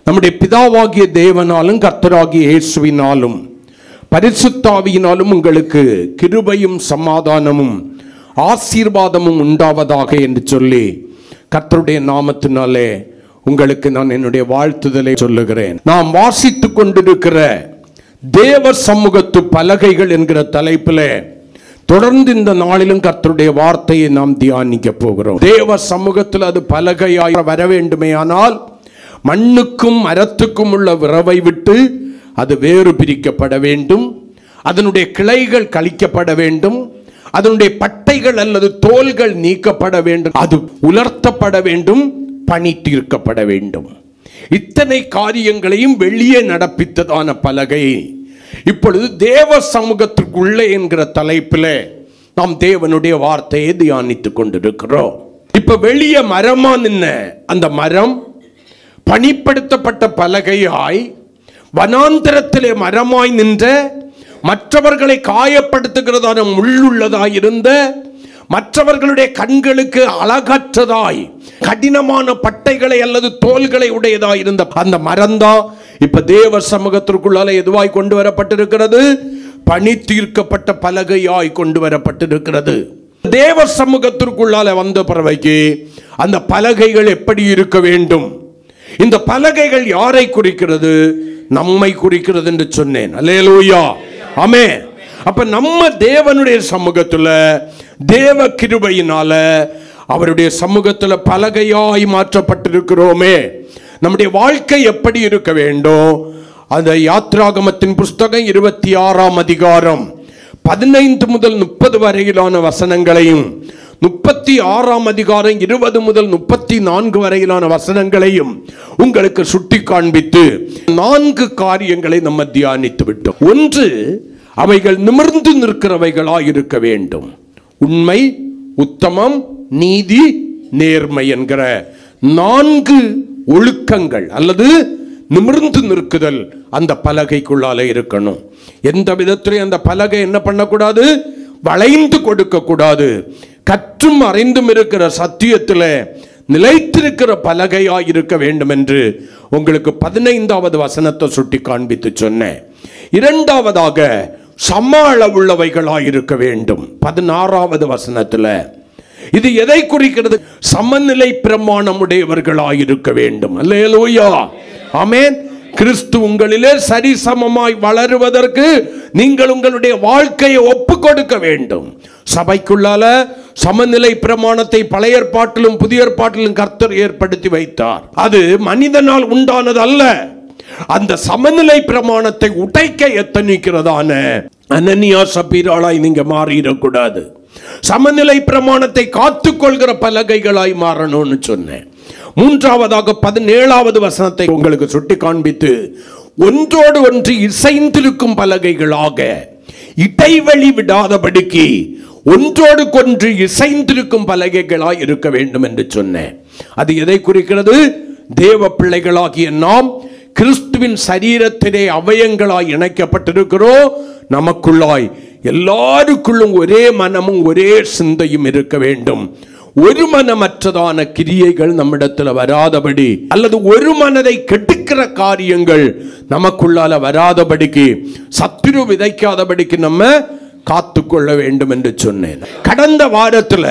நம்முடைய பிதாவாகிய தேவனாலும் கர்த்தராகிய இயேசுவினாலும் பரிசுத்தாவியினாலும் உங்களுக்கு கிருபையும் சமாதானமும் ஆசீர்வாதமும் உண்டாவதாக என்று சொல்லி கர்த்தருடைய நாமத்தினாலே உங்களுக்கு நான் என்னுடைய வாழ்த்துதலை சொல்லுகிறேன். நாம் வாசித்துக் கொண்டிருக்கிற தேவ சமூகத்து பலகைகள் என்கிற தலைப்பிலே தொடர்ந்து இந்த நாளிலும் கர்த்தருடைய வார்த்தையை நாம் தியானிக்க போகிறோம். தேவ சமூகத்தில் அது பலகையாய் வர வேண்டுமே ஆனால் மண்ணுக்கும் மரத்துக்கும் உள்ள விரவை விட்டு அது வேறு பிரிக்கப்பட வேண்டும். அதனுடைய கிளைகள் கழிக்கப்பட வேண்டும். அதனுடைய பட்டைகள் அல்லது தோல்கள் நீக்கப்பட வேண்டும். அது உலர்த்தப்பட வேண்டும், பனி தீர்க்கப்பட வேண்டும். இத்தனை காரியங்களையும் வெளியே நடப்பித்ததான பலகை இப்பொழுது தேவ சமூகத்திற்குள்ளே என்கிற தலைப்பில் நாம் தேவனுடைய வார்த்தையை தியானித்துக் கொண்டிருக்கிறோம். இப்ப வெளியே மரமா நின்ன அந்த மரம் பணிப்படுத்தப்பட்ட பலகையாய் வனாந்தரத்திலே மரமாய் நின்ற, மற்றவர்களை காயப்படுத்துகிறதான முள்ளுள்ளதாய் இருந்த, மற்றவர்களுடைய கண்களுக்கு அழகற்றதாய் கடினமான பட்டைகளை அல்லது தோல்களை உடையதாய் இருந்த அந்த மரம்தான் இப்ப தேவ சமூகத்திற்குள்ளால எதுவாய் கொண்டு வரப்பட்டிருக்கிறது? பனி தீர்க்கப்பட்ட பலகையாய் கொண்டு வரப்பட்டிருக்கிறது. தேவ சமூகத்திற்குள்ளால வந்த பிறவைக்கு அந்த பலகைகள் எப்படி இருக்க வேண்டும்? இந்த பலகைகள் யாரை குறிக்கிறது? நம்மை குறிக்கிறது என்று சொன்னேன். அல்லேலூயா, ஆமென். அப்ப நம்ம தேவனுடைய சமூகத்துல தேவ கிருபையினால அவருடைய சமூகத்துல பலகையாய் மாற்றப்பட்டிருக்கிறோமே. நம்முடைய வாழ்க்கை எப்படி இருக்க வேண்டும்? அந்த யாத்ராகமத்தின் புஸ்தகம் 26ஆம் அதிகாரம் 15 முதல் 30 வரையிலான வசனங்களையும், 36ஆம் அதிகாரம் 20 முதல் 34 வரையிலான வசனங்களையும் உங்களுக்கு சுட்டி காண்பித்து 4 காரியங்களை நம்ம தியானித்து விட்டோம். ஒன்று, அவைகள் நிமிர்ந்து நிற்கிறவைகளாய் இருக்க வேண்டும். உண்மை, உத்தமம், நீதி, நேர்மை என்கிற 4 ஒழுக்கங்கள் அல்லது நிமிர்ந்து நிற்குதல் அந்த பலகைக்குள்ளால இருக்கணும். எந்த விதத்திலும் அந்த பலகை என்ன பண்ணக்கூடாது? வளைந்து கொடுக்க கூடாது. கற்றும் அறிந்தும் இருக்கிற சத்தியத்தில் நிலைத்திருக்கிற பலகையாய் இருக்க வேண்டும் என்று உங்களுக்கு 15வது வசனத்தை சுட்டி காண்பித்து சொன்னேன். இரண்டாவதாக சம அளவுள்ளவைகளாய் இருக்க வேண்டும். 16வது வசனத்தில் இது எதை குறிக்கிறது? சமநிலை பிரமாணம் உடையவர்களாய் இருக்க வேண்டும். அல்லேலூயா, ஆமென். கிறிஸ்து உங்களிலே சரிசமமாய் வளருவதற்கு நீங்கள் உங்களுடைய வாழ்க்கையை ஒப்பு கொடுக்க வேண்டும். சபைக்குள்ளால சமநிலை பிரமாணத்தை பழைய ஏற்பாட்டிலும் புதிய ஏற்பாட்டிலும் கர்த்தர் ஏற்படுத்தி வைத்தார். அது மனிதனால் உண்டானது அல்ல. அந்த சமநிலை பிரமாணத்தை உடைக்க எத்தனிக்கிறதான அனனியா சபீராளாய் நீங்க மாறிடக்கூடாது. சமநிலை பிரமாணத்தை காத்துக்கொள்கிற பலகைகளாய் மாறணும்னு சொன்னேன். மூன்றாவதாக 17வது வசனத்தை உங்களுக்கு சுட்டி காண்பித்து, ஒன்றோடு ஒன்று இசைந்திருக்கும் பலகைகளாக இடைவெளி விடாதபடிக்கு ஒன்றோடு கொன்று இசைந்திருக்கும் பலகைகளாய் இருக்க வேண்டும் என்று சொன்னேன். அது எதை குறிக்கிறது? தேவ பிள்ளைகளாகிய நாம் கிறிஸ்துவின் சரீரத்திலே அவயங்களாய் இணைக்கப்பட்டிருக்கிறோம். நமக்குள்ளாய் எல்லாருக்குள்ளும் ஒரே மனமும் ஒரே சிந்தையும் இருக்க வேண்டும். ஒரு மனமற்றதான கிரியைகள் நம்மிடத்தில் வராதபடி அல்லது ஒரு மனதை கெடுக்கிற காரியங்கள் நமக்குள்ளால வராதபடிக்கு, சத்துரு விதைக்காதபடிக்கு நம்ம காத்துக்கொள்ள வேண்டும் என்று சொன்னேன். கடந்த வாரத்தில்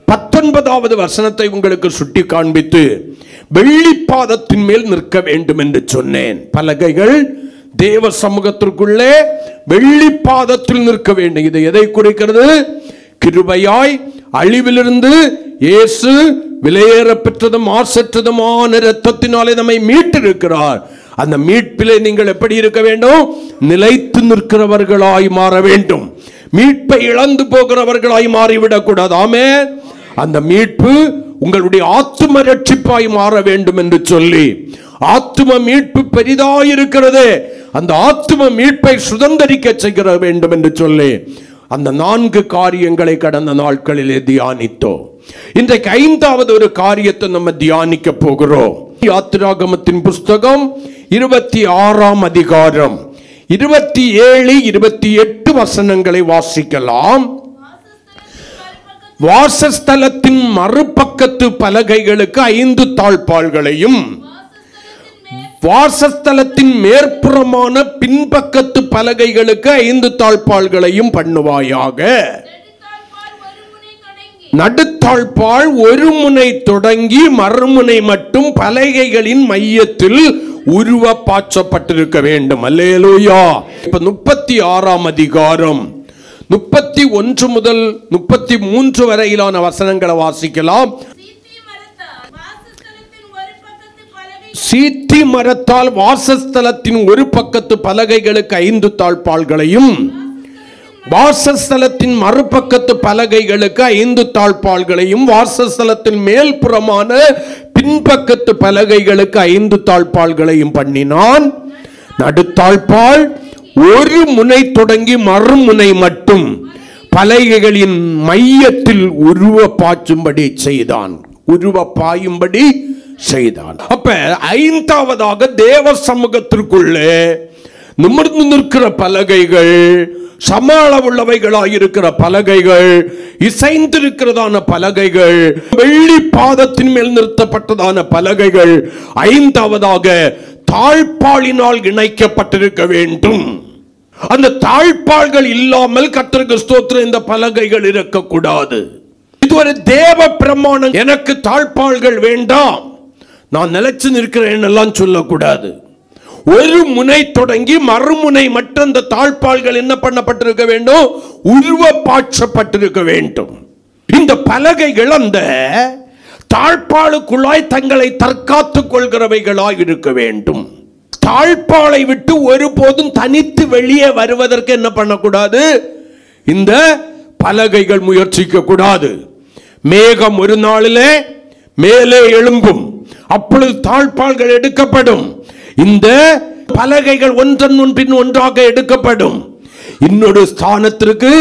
19வது வசனத்தை உங்களுக்கு சுட்டி காண்பித்து வெள்ளிப்பாதத்தின் மேல் நிற்க வேண்டும் என்று சொன்னேன். பலகைகள் தேவ சமூகத்திற்குள்ளே வெள்ளிப்பாதத்தில் நிற்க வேண்டும். இது எதை குறிக்கிறது? கிருபையாய் அழிவிலிருந்து இயேசு விலையேற பெற்றதும் மாசற்றதுமான இரத்தத்தினாலே நம்மை மீட்டிருக்கிறார். அந்த மீட்பிலே நீங்கள் எப்படி இருக்க வேண்டும்? நிலைத்து நிற்கிறவர்களாய் மாற வேண்டும். மீட்பை இழந்து போகிறவர்களாய் மாறிவிடக் கூடாது. ஆமென். அந்த மீட்பு உங்களுடைய ஆத்தும ரட்சிப்பாய் மாற வேண்டும் என்று சொல்லி, ஆத்தும மீட்பு பெரிதாயிருக்கிறது, அந்த ஆத்தும மீட்பை சுதந்தரிக்க செய்ய வேண்டும் என்று சொல்லி அந்த 4 காரியங்களை கடந்த நாட்களிலே தியானித்தோம். இன்றைக்கு 5வது ஒரு காரியத்தை நம்ம தியானிக்க போகிறோம். யாத்திராகமத்தின் புஸ்தகம் 26ஆம் அதிகாரம் 27, 28 வசனங்களை வாசிக்கலாம். வாசஸ்தலத்தின் மறுபக்கத்து பலகைகளுக்கு 5 தாழ்பாள்களையும் வாசஸ்தலத்தின் மேற்புறமான பின்பக்கத்து பலகைகளுக்கு 5 தாழ்பாள்களையும் பண்ணுவாயாக. நடுத்தாழ்பாள் ஒரு முனை தொடங்கி மறுமுனை மட்டும் பலகைகளின் மையத்தில் உருவ பாய்ச்சப்பட்டிருக்க வேண்டும். அல்லேலூயா. இப்ப 36ஆம் அதிகாரம் 31 முதல் 33 வரையிலான வசனங்களை வாசிக்கலாம். சீத்தி மரத்தால் வாசஸ்தலத்தின் ஒரு பக்கத்து பலகைகளுக்கு 5 தாழ்பாள்களையும், வாசஸ்தலத்தின் மறுபக்கத்து பலகைகளுக்கு 5 தாழ்பாள்களையும், வாசஸ்தலத்தின் மேல்புறமான பின்பக்கத்து பலகைகளுக்கு 5 தாழ்பாள்களையும் பண்ணினான். நடுத்தாழ்பாள் ஒரு முனை தொடங்கி மறுமுனை மட்டும் பலகைகளின் மையத்தில் உருவ பாய்ச்சும்படி செய்தான். உருவ பாயும்படி செய்தான். அப்ப 5வதாக தேவ சமூகத்திற்குள்ளே நிமிர்ந்து நிற்கிற பலகைகள், சம அளவுள்ளவைகளாயிருக்கிற பலகைகள், இசைந்திருக்கிறதான பலகைகள், வெள்ளி பாதத்தின் மேல் நிறுத்தப்பட்டதான பலகைகள் 5வதாக தாழ்பாளினால் இணைக்கப்பட்டிருக்க வேண்டும். அந்த தாழ்பாள்கள் இல்லாமல் கர்த்தருக்கு ஸ்தோத்திரம் இந்த பலகைகள் இருக்கக்கூடாது. இது ஒரு தேவ பிரமாணம். எனக்கு தாழ்பாள்கள் வேண்டாம், நான் நிலைச்சு நிற்கிறேன் எல்லாம் சொல்லக்கூடாது. ஒரு முனை தொடங்கி மறுமுனை மற்றும் அந்த தாழ்பாள்கள் என்ன பண்ணப்பட்டிருக்க வேண்டும்? உருவ பாய்ச்சப்பட்டிருக்க வேண்டும். இந்த பலகைகள் அந்த தாழ்பாளுக்குள்ளாய் தங்களை தற்காத்துக் கொள்கிறவைகளாய் இருக்க வேண்டும். தாழ்பாளை விட்டு ஒருபோதும் தனித்து வெளியே வருவதற்கு என்ன பண்ணக்கூடாது? இந்த பலகைகள் முயற்சிக்க கூடாது. மேகம் ஒரு நாளிலே மேலே எழும்பும், அப்பொழுது தாழ்பாள்கள் எடுக்கப்படும். இந்த பலகைகள் ஒன்றன் முன்பின் ஒன்றாக எடுக்கப்படும். இன்னொரு ஸ்தானத்திற்கு,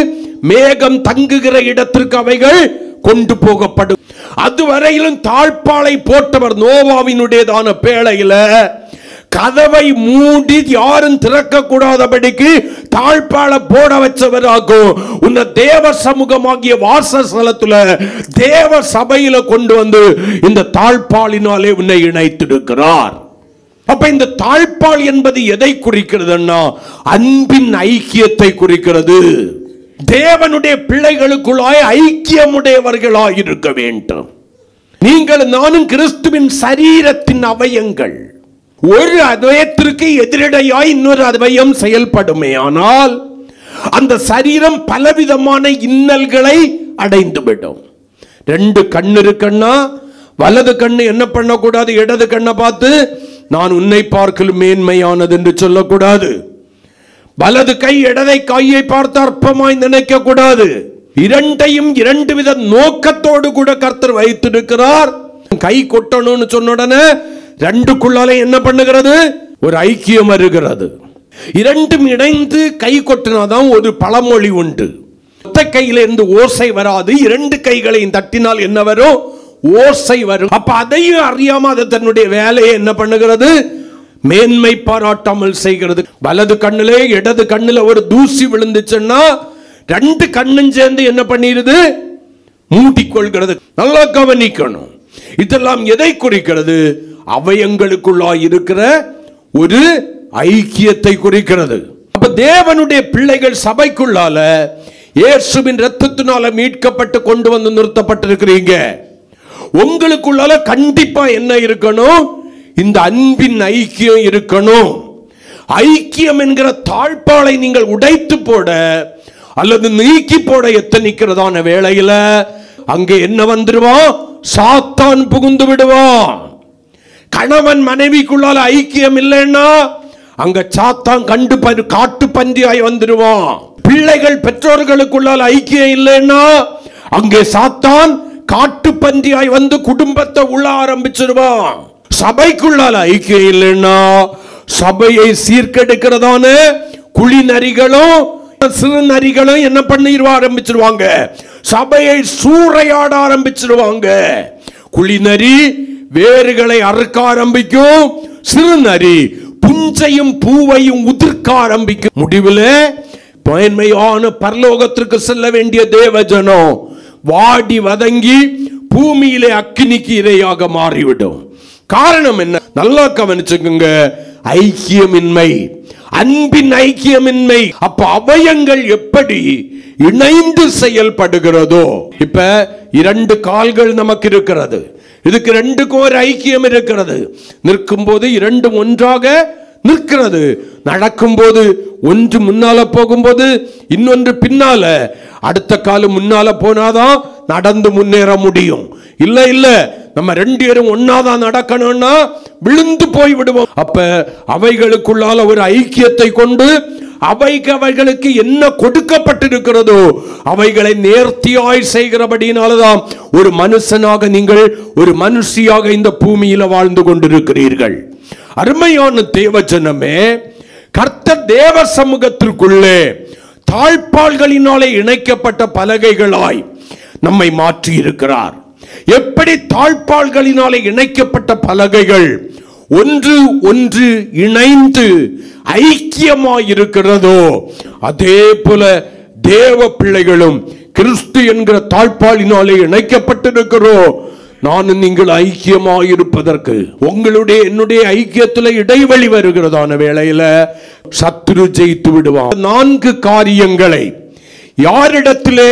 மேகம் தங்குகிற இடத்திற்கு அவைகள் கொண்டு போகப்படும். அதுவரையிலும் தாழ்பாளை போட்டவர் நோவாவினுடையதான பேழையில கதவை மூடி யாரும் திறக்க கூடாதபடிக்கு தாழ்பாளை போட வச்சவராகும். உன்னை தேவ சமூகமாகிய வாசஸ்தலத்துல தேவ சபையில கொண்டு வந்து இந்த தாழ்பாளினாலே உன்னை இணைத்திருக்கிறார். அப்ப இந்த தாழ்பாள் என்பது எதை குறிக்கிறதுன்னா, அன்பின் ஐக்கியத்தை குறிக்கிறது. தேவனுடைய பிள்ளைகளுக்குள்ளாய் ஐக்கியமுடையவர்களாய் இருக்க வேண்டும். நீங்கள் நானும் கிறிஸ்துவின் சரீரத்தின் அவயங்கள். ஒரு அவயத்திற்கு எதிரடையாய் இன்னொரு அவயம் செயல்படுமே ஆனால் அந்த சரீரம் பலவிதமான இன்னல்களை அடைந்துவிடும். 2 கண்ணு இருக்குன்னா வலது கண்ணு என்ன பண்ணக்கூடாது? இடது கண்ணை பார்த்து நான் உன்னை பார்க்கலும் மேன்மையானது என்று சொல்லக்கூடாது. வலது கை இடதை கையை பார்த்து அற்பமாய் நினைக்க கூடாது. இரண்டையும் 2 வித நோக்கத்தோடு கூட கர்த்தர் வைத்திருக்கிறார். கை கொட்டணும்னு சொன்ன உடனே 2க்குள்ளாலே என்ன பண்ணுகிறது? ஒரு ஐக்கியம் வருகிறது. 2ம் இணைந்து கை கொட்டினாதான் ஒரு பழமொழி உண்டு. ஒத்த கையில இருந்து ஓசை வராது, 2 கைகளையும் தட்டினால் என்ன வரும்? ஓசை வரும். அப்ப அதையும் அறியாம அது தன்னுடைய வேலையை என்ன பண்ணுகிறது? மேன்மை பாராட்டாமல் செய்கிறது. வலது கண்ணிலே இடது கண்ணுல ஒரு தூசி விழுந்துச்சுன்னா 2 கண்ணும் சேர்ந்து என்ன பண்ணிருது? மூடிக்கொள்கிறது. நல்லா கவனிக்கணும். இதெல்லாம் எதை குறிக்கிறது? அவயங்களுக்குள்ளாய் இருக்கிற ஒரு ஐக்கியத்தை குறிக்கிறது. அப்ப தேவனுடைய பிள்ளைகள் சபைக்குள்ளால இயேசுவின் இரத்தத்தினால மீட்கப்பட்டு கொண்டு வந்து நிறுத்தப்பட்டிருக்கிறீங்க. உங்களுக்குள்ளால கண்டிப்பா என்ன இருக்கணும்? இந்த அன்பின் ஐக்கியம் இருக்கணும். ஐக்கியம் என்கிற தாழ்பாளை நீங்கள் உடைத்து போட அல்லது நீக்கி போட எத்தனிக்கிறதான வேளையில அங்கே என்ன வந்துருவான்? சாத்தான் புகுந்து விடுவான். கணவன் மனைவிக்குள்ளால ஐக்கியம் இல்லைன்னா அங்க சாத்தான் காட்டு பன்றியாய் வந்துடுவான். பிள்ளைகள் பெற்றோர்களுக்குள்ளால ஐக்கியம் இல்லைன்னா அங்கே சாத்தான் காட்டு பன்றியாய் வந்து குடும்பத்தை உள்ள ஆரம்பிச்சிருவான். சபைக்குள்ளால ஐக்கியம் இல்லைன்னா சபையை சீர்கெடுக்கிறதான குழி நரிகளும் சிறு நரிகளும் என்ன பண்ணிடுவா ஆரம்பிச்சிருவாங்க? சபையை சூறையாட ஆரம்பிச்சிருவாங்க. குழி நரி வேர்களை அறுக்க ஆரம்பிக்கும், சிறு நரி புஞ்சையும் பூவையும் உதிர்க்க ஆரம்பிக்கும். முடிவில் மேன்மையான பரலோகத்திற்கு செல்ல வேண்டிய தேவஜனம் வாடி வதங்கி பூமியிலே அக்கினிக்கு இரையாக மாறிவிடும். காரணம் என்ன? நல்லா கவனிச்சுக்குங்க. ஐக்கியமின்மை, அன்பின் ஐக்கியமின்மை. அப்ப அவயங்கள் எப்படி இணைந்து செயல்படுகிறதோ, இப்ப 2 கால்கள் நமக்கு இருக்கிறது, இதுக்கு 2க்கும் ஒரு ஐக்கியம் இருக்கிறது. நிற்கும் போது 2 ஒன்றாக நிற்கிறது. நடக்கும் போது ஒன்று முன்னால போகும்போது இன்னொன்று பின்னால, அடுத்த கால் முன்னால போனாதான் நடந்து முன்னேற முடியும். இல்ல இல்ல, நம்ம 2 பேரும் ஒன்னாதான் நடக்கணும்னா விழுந்து போய் விடுவோம். அப்ப அவைகளுக்குள்ளால ஒரு ஐக்கியத்தை கொண்டு அவைகளுக்கு என்ன கொடுக்கப்பட்டிருக்கிறதோ அவைகளை நேர்த்தியாய் செய்கிறபடினால்தான் ஒரு மனுஷனாக நீங்கள் ஒரு மனுஷியாக இந்த பூமியில வாழ்ந்து கொண்டிருக்கிறீர்கள். அருமையான தேவஜனமே, கர்த்தர் தேவ சமூகத்திற்குள்ளே தாழ்பாள்களினாலே இணைக்கப்பட்ட பலகைகளாய் நம்மை மாற்றி இருக்கிறார். எப்படி தாழ்பாள்களினாலே இணைக்கப்பட்ட பலகைகள் ஒன்று ஒன்று இணைந்து ஐக்கியமாய் இருக்கிறதோ, அதே போல தேவ பிள்ளைகளும் கிறிஸ்து என்கிற தாழ்பாளினாலே இணைக்கப்பட்டிருக்கிறோம். நானும் நீங்கள் ஐக்கியமாய் இருப்பதற்கு உங்களுடைய என்னுடைய ஐக்கியத்தில் இடைவெளி வருகிறதான வேளையில சத்துரு ஜெயித்து விடுவான். 4 காரியங்களை யாரிடத்திலே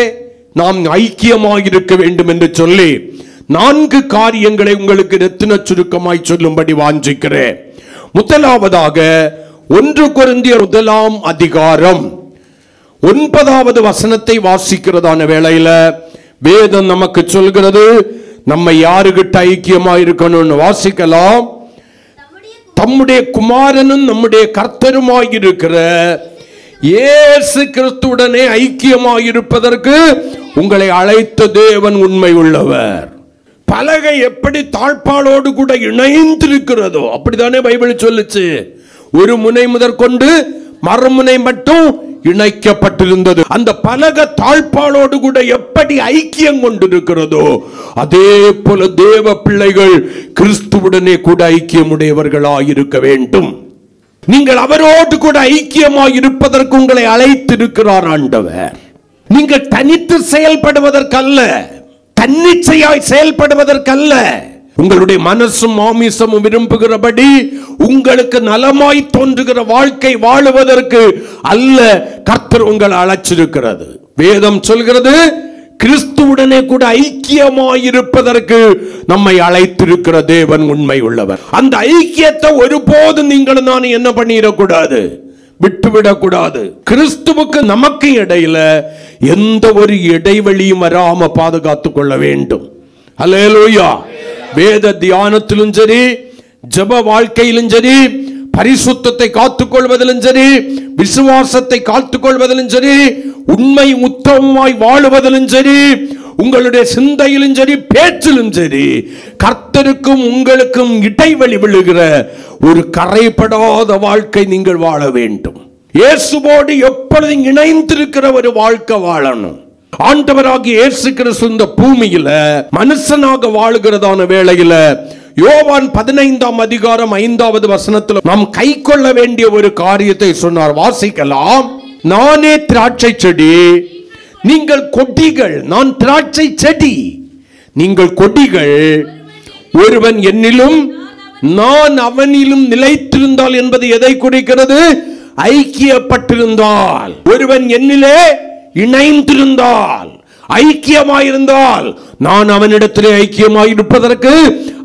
நாம் ஐக்கியமாய் இருக்க வேண்டும் என்று சொல்லி 4 காரியங்களை உங்களுக்கு ரத்தின சுருக்கமாய் சொல்லும்படி வாஞ்சிக்கிறேன். முதலாவதாக 1 கொரிந்தியர் 1ஆம் அதிகாரம் 9வது வசனத்தை வாசிக்கிறதான வேளையில வேதம் நமக்கு சொல்கிறது, நம்ம யாருகிட்ட ஐக்கியமா இருக்கணும்னு வாசிக்கலாம். தம்முடைய குமாரனும் நம்முடைய கர்த்தருமாயிருக்கிற இயேசு கிறிஸ்துவுடனே ஐக்கியமாயிருப்பதற்கு உங்களை அழைத்த தேவன் உண்மை உள்ளவர். பலகை எப்படி தாழ்பாளோடு கூட இணைந்திருக்கிறதோ அப்படித்தானே பைபிள் சொல்லுச்சு. ஒரு முனை முதற்கொண்டு மறுமுனை மட்டும் இணைக்கப்பட்டிருந்தது. அந்த பலகை தாழ்பாளோடு கூட எப்படி ஐக்கியம் கொண்டிருக்கிறதோ அதே போல தேவ பிள்ளைகள் கிறிஸ்துவுடனே கூட ஐக்கியமுடையவர்களாய் இருக்க வேண்டும். நீங்கள் அவரோடு கூட ஐக்கியமாய் இருப்பதற்கு உங்களை அழைத்திருக்கிறார் ஆண்டவர். நீங்கள் தனித்து செயல்படுவதற்கல்ல, தன்னிச்சையாய் செயல்படுவதற்கல்ல, உங்களுடைய மனசும் மாமிசமும் விரும்புகிறபடி உங்களுக்கு நலமாய் தோன்றுகிற வாழ்க்கை வாழுவதற்கு அல்ல கர்த்தர் உங்களை அழைச்சிருக்கிறது. வேதம் சொல்கிறது, கிறிஸ்துவுடனே கூட ஐக்கியமாயிருப்பதற்கு நம்மை அழைத்திருக்கிற தேவன் உண்மை உள்ளவர். அந்த ஐக்கியத்தை ஒருபோதும் நீங்கள் நான் என்ன பண்ணிடக்கூடாது, விட்டுவிடக்கூடாது. கிறிஸ்துவுக்கு நமக்கு இடையில எந்த ஒரு இடைவெளியும் வராம பாதுகாத்துக் கொள்ள வேண்டும். அல்லேலூயா. வேத தியானத்திலும் சரி, ஜெப வாழ்க்கையிலும் சரி, பரிசுத்தத்தை காத்துக்கொள்வதிலும் சரி, விசுவாசத்தை காத்துக்கொள்வதிலும் சரி, உண்மை உத்தமமாய் வாழுவதிலும் சரி, உங்களுடைய சிந்தையிலும் சரி, பேச்சிலும் சரி, கர்த்தருக்கும் உங்களுக்கும் இடைவெளி விழுகிற ஒரு கரைபடாத வாழ்க்கை நீங்கள் வாழ வேண்டும். இயேசுவோடு எப்பொழுதும் இணைந்திருக்கிற ஒரு வாழ்க்கை வாழணும். ஆண்டவராகிய இயேசு கிறிஸ்து இந்த பூமியில மனுஷனாக வாழுகிறதான வேளையில யோவான் 15ஆம் அதிகாரம் 5வது வசனத்தில் நாம் கை கொள்ள வேண்டிய ஒரு காரியத்தை சொன்னார். வாசிக்கலாம். நானே திராட்சை செடி, நீங்கள் கொடிகள். நான் திராட்சை செடி, நீங்கள் கொடிகள். ஒருவன் என்னிலும் நான் அவனிலும் நிலைத்திருந்தால் என்பது எதை குறிக்கிறது? ஐக்கியப்பட்டிருந்தால். ஒருவன் என்னிலே இணைந்திருந்தால், ஐக்கியமாயிருந்தால், நான் அவனிடத்திலே ஐக்கியமாயிருப்பதற்கு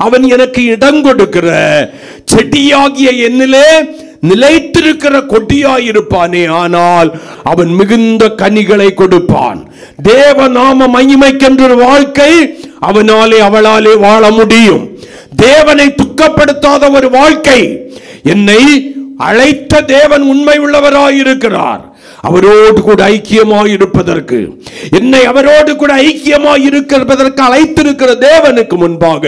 அவன் எனக்கு இடம் கொடுக்கிற செடியாகிய என்னிலே நிலைத்திருக்கிற கொடியாயிருப்பானே, ஆனால் அவன் மிகுந்த கனிகளை கொடுப்பான். தேவ நாம மகிமைக்கென்ற வாழ்க்கை அவனாலே அவளாலே வாழ முடியும். தேவனை துக்கப்படுத்தாத ஒரு வாழ்க்கை. என்னை அழைத்த தேவன் உண்மை உள்ளவராயிருக்கிறார். அவரோடு கூட ஐக்கியமாய் இருப்பதற்கு, என்னை அவரோடு கூட ஐக்கியமாய் இருக்கிறதற்கு அழைத்திருக்கிற தேவனுக்கு முன்பாக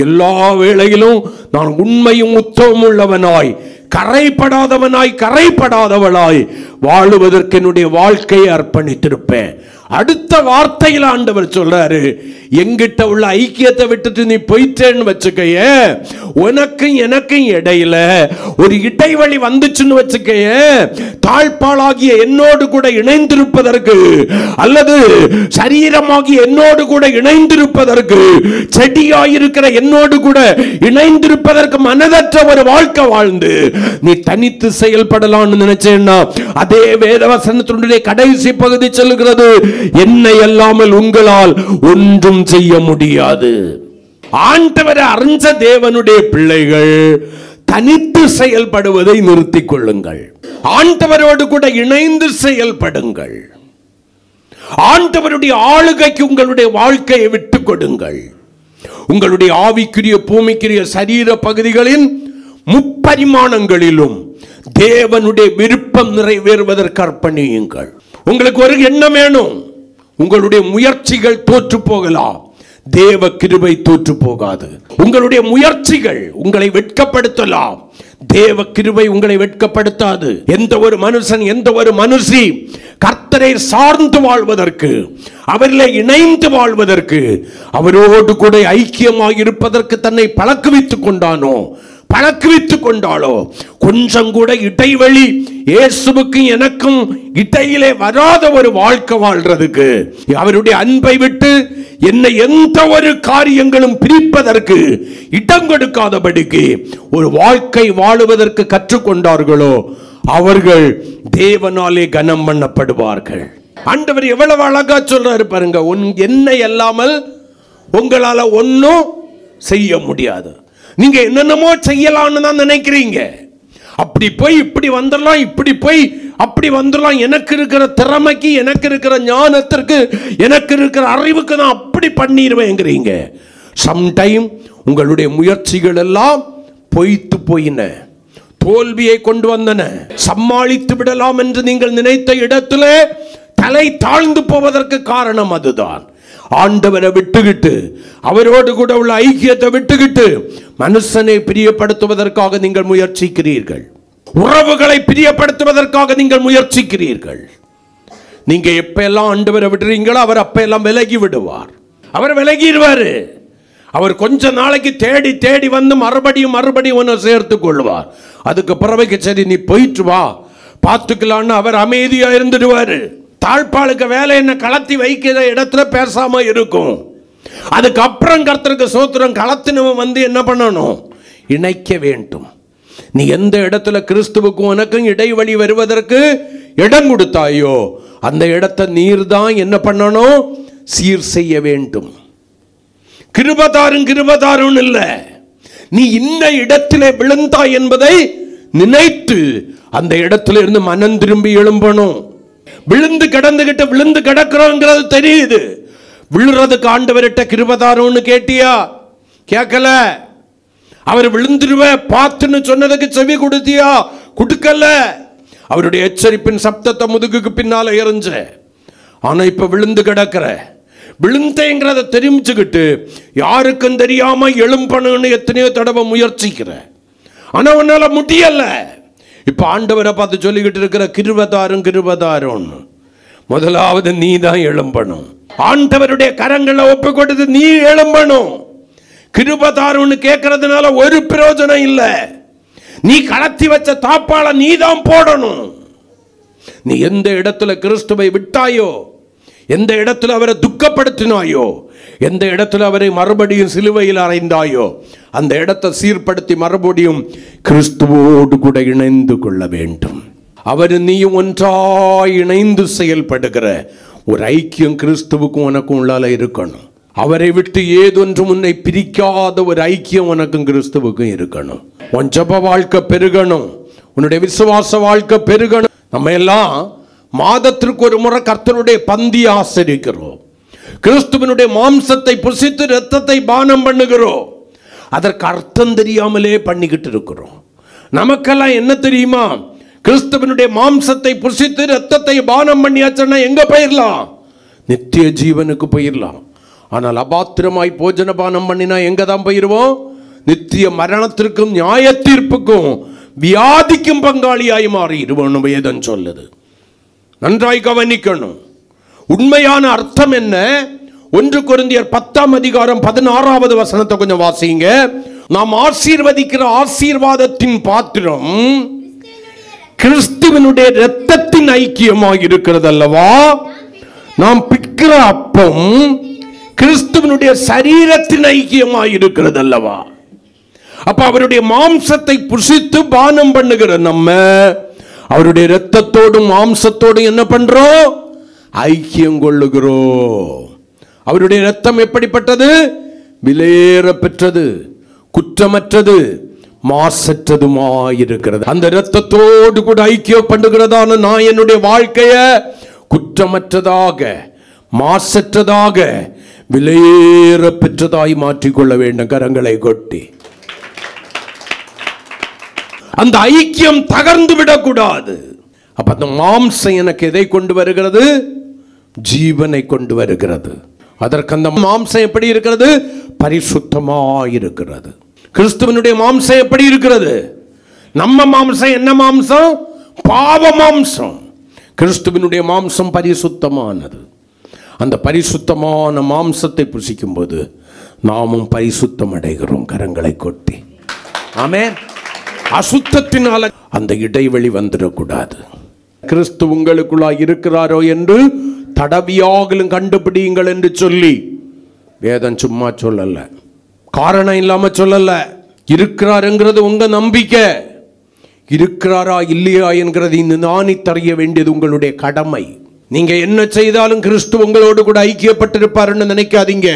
எல்லா வேளையிலும் நான் உண்மையும் உத்தமம் உள்ளவனாய், கரைப்படாதவனாய், கரைப்படாதவளாய் வாழுவதற்கு என்னுடைய வாழ்க்கையை அர்ப்பணித்திருப்பேன். அடுத்த வார்த்தையில் ஆண்டவர் சொல்றாரு, எங்கிட்ட உள்ள ஐக்கியத்தை விட்டுட்டு நீ போயிட்டேன்னு வச்சுக்கைய, உனக்கும் எனக்கும் இடையில ஒரு இடைவெளி வந்துச்சுன்னு வச்சுக்கைய, தாழ்பாளாகிய என்னோடு கூட இணைந்திருப்பதற்கு அல்லது சரீரமாகிய என்னோடு கூட இணைந்திருப்பதற்கு, செடியாயிருக்கிற என்னோடு கூட இணைந்திருப்பதற்கு மனதற்ற ஒரு வாழ்க்கை வாழ்ந்து நீ தனித்து செயல்படலாம்னு நினைச்சேன்னா, அதே வேதவசனத்தினுடைய கடைசி பகுதி சொல்லுகிறது, என்னை அல்லாமல் உங்களால் ஒன்றும் செய்ய முடியாது. ஆண்டவரை அறிஞ்ச தேவனுடைய பிள்ளைகள் தனித்து செயல்படுவதை நிறுத்திக் கொள்ளுங்கள். ஆண்டவரோடு கூட இணைந்து செயல்படுங்கள். ஆண்டவருடைய ஆளுகைக்கு உங்களுடைய வாழ்க்கையை விட்டுக் கொடுங்கள். உங்களுடைய ஆவிக்குரிய பூமிக்குரிய சரீர பகுதிகளின் முப்பரிமாணங்களிலும் தேவனுடைய விருப்பம் நிறைவேறுவதற்கு அர்ப்பணியுங்கள். உங்களுக்கு ஒரு எண்ணம் வேணும். உங்களுடைய முயற்சிகள் தோற்று போகலாம், தேவ கிருபை தோற்று போகாது. உங்களுடைய முயற்சிகள் உங்களை வெட்கப்படுத்தலாம், தேவ கிருபை உங்களை வெட்கப்படுத்தாது. எந்த ஒரு மனுஷன், எந்த ஒரு மனுஷி கர்த்தரை சார்ந்து வாழ்வதற்கு, அவரிலே இணைந்து வாழ்வதற்கு, அவரோடு கூட ஐக்கியமாக இருப்பதற்கு தன்னை பழக்குவித்துக் கொண்டானோ, பழக்குவித்துக் கொண்டாலோ, கொஞ்சம் கூட இடைவெளி இயேசுவுக்கும் எனக்கும் இடையிலே வராத ஒரு வாழ்க்கை வாழ்றதுக்கு, அவருடைய அன்பை விட்டு என்னை எந்த ஒரு காரியங்களும் பிரிப்பதற்கு இடம் கொடுக்காதபடிக்கு ஒரு வாழ்க்கை வாழுவதற்கு கற்றுக்கொண்டார்களோ, அவர்கள் தேவனாலே கனம் பண்ணப்படுவார்கள். ஆண்டவர் எவ்வளவு அழகா சொல்றாரு பாருங்க, என்னை அல்லாமல் உங்களால ஒன்னும் செய்ய முடியாது. நீங்க என்னென்னமோ செய்யலாம்னு தான் நினைக்கிறீங்க. அப்படி போய் இப்படி வந்துடலாம், இப்படி போய் அப்படி வந்துடலாம், எனக்கு இருக்கிற திறமைக்கு, எனக்கு இருக்கிற ஞானத்திற்கு, எனக்கு இருக்கிற அறிவுக்கு நான் அப்படி பண்ணிடுவேங்கிறீங்க. சம்டைம் உங்களுடைய முயற்சிகள் எல்லாம் பொய்த்து போயின, தோல்வியை கொண்டு வந்தன. சமாளித்து விடலாம் என்று நீங்கள் நினைத்த இடத்துல தலை தாழ்ந்து போவதற்கு காரணம் அதுதான். ஆண்டவரை விட்டுக்கிட்டு, அவரோடு கூட உள்ள ஐக்கியத்தை விட்டுக்கிட்டு மனுஷனை பிரியப்படுத்துவதற்காக நீங்கள் முயற்சிக்கிறீர்கள். உறவுகளை பிரியப்படுத்துவதற்காக நீங்கள் முயற்சிக்கிறீர்கள். நீங்க எப்ப எல்லாம் ஆண்டவரை விடுறீங்களோ அவர் அப்ப எல்லாம் விலகி விடுவார். அவர் விலகிடுவாரு. அவர் கொஞ்ச நாளைக்கு தேடி தேடி வந்து மறுபடியும் ஒன்று சேர்த்து கொள்வார். அதுக்கு பிறகு சரி நீ போயிட்டு வா பார்த்துக்கலான்னு அவர் அமைதியா இருந்துடுவாரு. தாழ்பாளுக்கு வேலை என்ன களத்தி வைக்கிற இடத்துல பேசாம இருக்கும். அதுக்கப்புறம் கர்த்தருக்கு சோத்திரம் களத்தினவன் வந்து என்ன பண்ணணும், இணைக்க வேண்டும். நீ எந்த இடத்துல கிறிஸ்துவுக்கும் உனக்கும் இடைவெளி வருவதற்கு இடம் கொடுத்தாயோ அந்த இடத்தை நீர் தான் என்ன பண்ணணும், சீர் செய்ய வேண்டும். கிருபதாரும் இல்ல, நீ இந்த இடத்திலே விழுந்தாய் என்பதை நினைத்து அந்த இடத்துல இருந்து மனம் திரும்பி எழும்பணும். விழுந்து கிடக்கிறோங்கிறது தெரியுது. விழுறதுக்கு ஆண்டவர்கிட்ட கிருபதாரோன்னு கேட்டியா? கேட்கல. அவர் விழுந்துருவ பார்த்துன்னு சொன்னதுக்கு செவி கொடுத்தியா? கொடுக்கல. அவருடைய எச்சரிப்பின் சப்தத்தை முதுகுக்கு பின்னால எறிஞ்ச. ஆனா இப்ப விழுந்து கிடக்கிற, விழுந்தேங்கிறத தெரிஞ்சுக்கிட்டு யாருக்கும் தெரியாம எழும்பணும்னு எத்தனையோ தடவை முயற்சிக்கிற, ஆனா உன்னால முடியல. இப்ப ஆண்டவரை பார்த்து சொல்லிக்கிட்டு இருக்கிற கிருபதாரும், முதலாவது நீ தான் எழும்பணும். ஆண்டவருடைய கரங்களை ஒப்பு கொடுத்து நீ எழும்பணும். கிருபதாருன்னு கேட்கறதுனால ஒரு பிரயோஜனம் இல்லை. நீ கடத்தி வச்ச தாப்பால நீ தான் போடணும். நீ எந்த இடத்துல கிறிஸ்துவை விட்டாயோ, எந்த இடத்துல அவரை துக்கப்படுத்தினாயோ, எந்த இடத்துல அவரை மறுபடியும் சிலுவையில் அறைந்தாயோ அந்த இடத்தை சீர்படுத்தி மறுபடியும் கிறிஸ்துவோடு கூட இணைந்து கொள்ள வேண்டும். அவர் நீயும் ஒன்றாய் இணைந்து செயல்படுகிற ஒரு ஐக்கியம் கிறிஸ்துவுக்கும் உனக்கும் உள்ளால இருக்கணும். அவரை விட்டு ஏதொன்றும் உன்னை பிரிக்காத ஒரு ஐக்கியம் உனக்கும் கிறிஸ்துவுக்கும் இருக்கணும். உன் ஜெப வாழ்க்கை பெருகணும், உன்னுடைய விசுவாச வாழ்க்கை பெருகணும். நம்ம எல்லாம் மாதத்திற்கு ஒரு முறை கர்த்தருடைய பந்தி ஆசரிக்கிறோம். கிறிஸ்துவனுடைய மாம்சத்தை புசித்து இரத்தத்தை பானம் பண்ணுகிறோம். அதற்கு அர்த்தம் தெரியாமலே பண்ணிக்கிட்டு இருக்கிறோம். நமக்கெல்லாம் என்ன தெரியுமா, கிறிஸ்துவனுடைய மாம்சத்தை புசித்து இரத்தத்தை பானம் பண்ணியாச்சுன்னா எங்க போயிடலாம்? நித்திய ஜீவனுக்கு போயிடலாம். ஆனால் அபாத்திரமாய் போஜன பானம் பண்ணினா எங்க தான் போயிருவோம்? நித்திய மரணத்திற்கும் நியாய தீர்ப்புக்கும் வியாதிக்கும் பங்காளியாய் மாறிடுவோம். வேதம் சொல்லுது. நன்றாய் கவனிக்கணும். உண்மையான அர்த்தம் என்ன? 1 கொரிந்தியர் 10ஆம் அதிகாரம் 16வது வசனத்தை கொஞ்சம் வாசிங்க. நாம் ஆசீர்வதிக்கிற ஆசீர்வாதத்தின் பாத்திரம் கிறிஸ்துவினுடைய இரத்தத்தின் ஐக்கியமாக இருக்கிறது அல்லவா? நாம் பிற்கிற அப்பம் கிறிஸ்துவினுடைய சரீரத்தின் ஐக்கியமாக இருக்கிறது அல்லவா? அப்ப அவருடைய மாம்சத்தை புசித்து பானம் பண்ணுகிற நம்ம அவருடைய இரத்தத்தோடும் மாம்சத்தோடும் என்ன பண்றோம்? ஐக்கியம் கொள்ளுகிறோம். அவருடைய இரத்தம் எப்படிப்பட்டது? விலையேற பெற்றது, குற்றமற்றது, மாசற்றதுமாயிருக்கிறது. அந்த இரத்தத்தோடு கூட ஐக்கியம் பண்ணுகிறதான நான் என்னுடைய வாழ்க்கைய குற்றமற்றதாக, மாசற்றதாக, விலையேற பெற்றதாய் மாற்றிக்கொள்ள வேண்டும். கரங்களை கொட்டி அந்த ஐக்கியம் தகர்ந்து விடக்கூடாது. அப்ப அந்த மாம்சம் எனக்கு எதை கொண்டு வருகிறது? ஜீவனை கொண்டு வருகிறது. அதற்கு அந்த மாம்சம் எப்படி இருக்கிறது? பரிசுத்தமாயிருக்கிறது. கிறிஸ்துவனுடைய மாம்சம் எப்படி இருக்கிறது? நம்ம மாம்சம் என்ன மாம்சம்? பாவ மாம்சம். கிறிஸ்துவனுடைய மாம்சம் பரிசுத்தமானது. அந்த பரிசுத்தமான மாம்சத்தை புசிக்கும் போது நாமும் பரிசுத்தம் அடைகிறோம். கரங்களை கொட்டி ஆமென். அசுத்தத்தினால அந்த இடைவெளி வந்துடக்கூடாது. கிறிஸ்து உங்களுக்குள்ளாய் இருக்கிறாரோ என்று தடவியாகலும் கண்டுபிடியுங்கள் என்று சொல்லி வேதம் சும்மா சொல்லல, காரணம் இல்லாம சொல்லல. இருக்கிறாருங்கிறது உங்க நம்பிக்கை. இருக்கிறாரா இல்லையா என்கிறது நிதானித்தறிய வேண்டியது உங்களுடைய கடமை. நீங்க என்ன செய்தாலும் கிறிஸ்து உங்களோடு கூட ஐக்கியப்பட்டிருப்பாருன்னு நினைக்காதீங்க.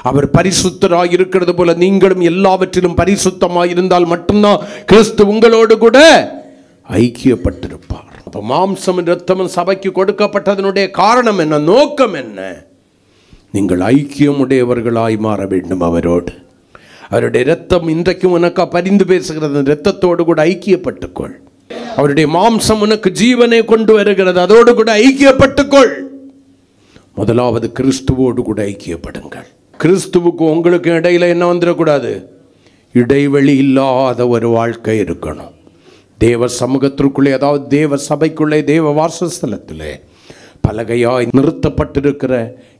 அவர் பரிசுத்தராய் இருக்கிறது போல நீங்களும் எல்லாவற்றிலும் பரிசுத்தமாய் இருந்தால் மட்டும்தான் கிறிஸ்து உங்களோடு கூட ஐக்கியப்பட்டிருப்பார். அப்ப மாம்சம் இரத்தமும் சபைக்கு கொடுக்கப்பட்டதனுடைய காரணம் என்ன? நோக்கம் என்ன? நீங்கள் ஐக்கியமுடையவர்களாய் மாற வேண்டும் அவரோடு. அவருடைய இரத்தம் இன்றைக்கும் உனக்கு பரிந்து பேசுகிறது. இரத்தத்தோடு கூட ஐக்கியப்பட்டுக்கொள். அவருடைய மாம்சம் உனக்கு ஜீவனை கொண்டு வருகிறது. அதோடு கூட ஐக்கியப்பட்டுக்கொள். முதலாவது கிறிஸ்துவோடு கூட ஐக்கியப்படுங்கள். கிறிஸ்துவுக்கு உங்களுக்கு இடையில என்ன வந்துடக்கூடாது? இடைவெளி இல்லாத ஒரு வாழ்க்கை இருக்கணும். தேவ சமூகத்திற்குள்ளே, அதாவது தேவ சபைக்குள்ளே, தேவ வாசஸ்தலத்திலே பலகையாய் நிறுத்தப்பட்டிருக்கிற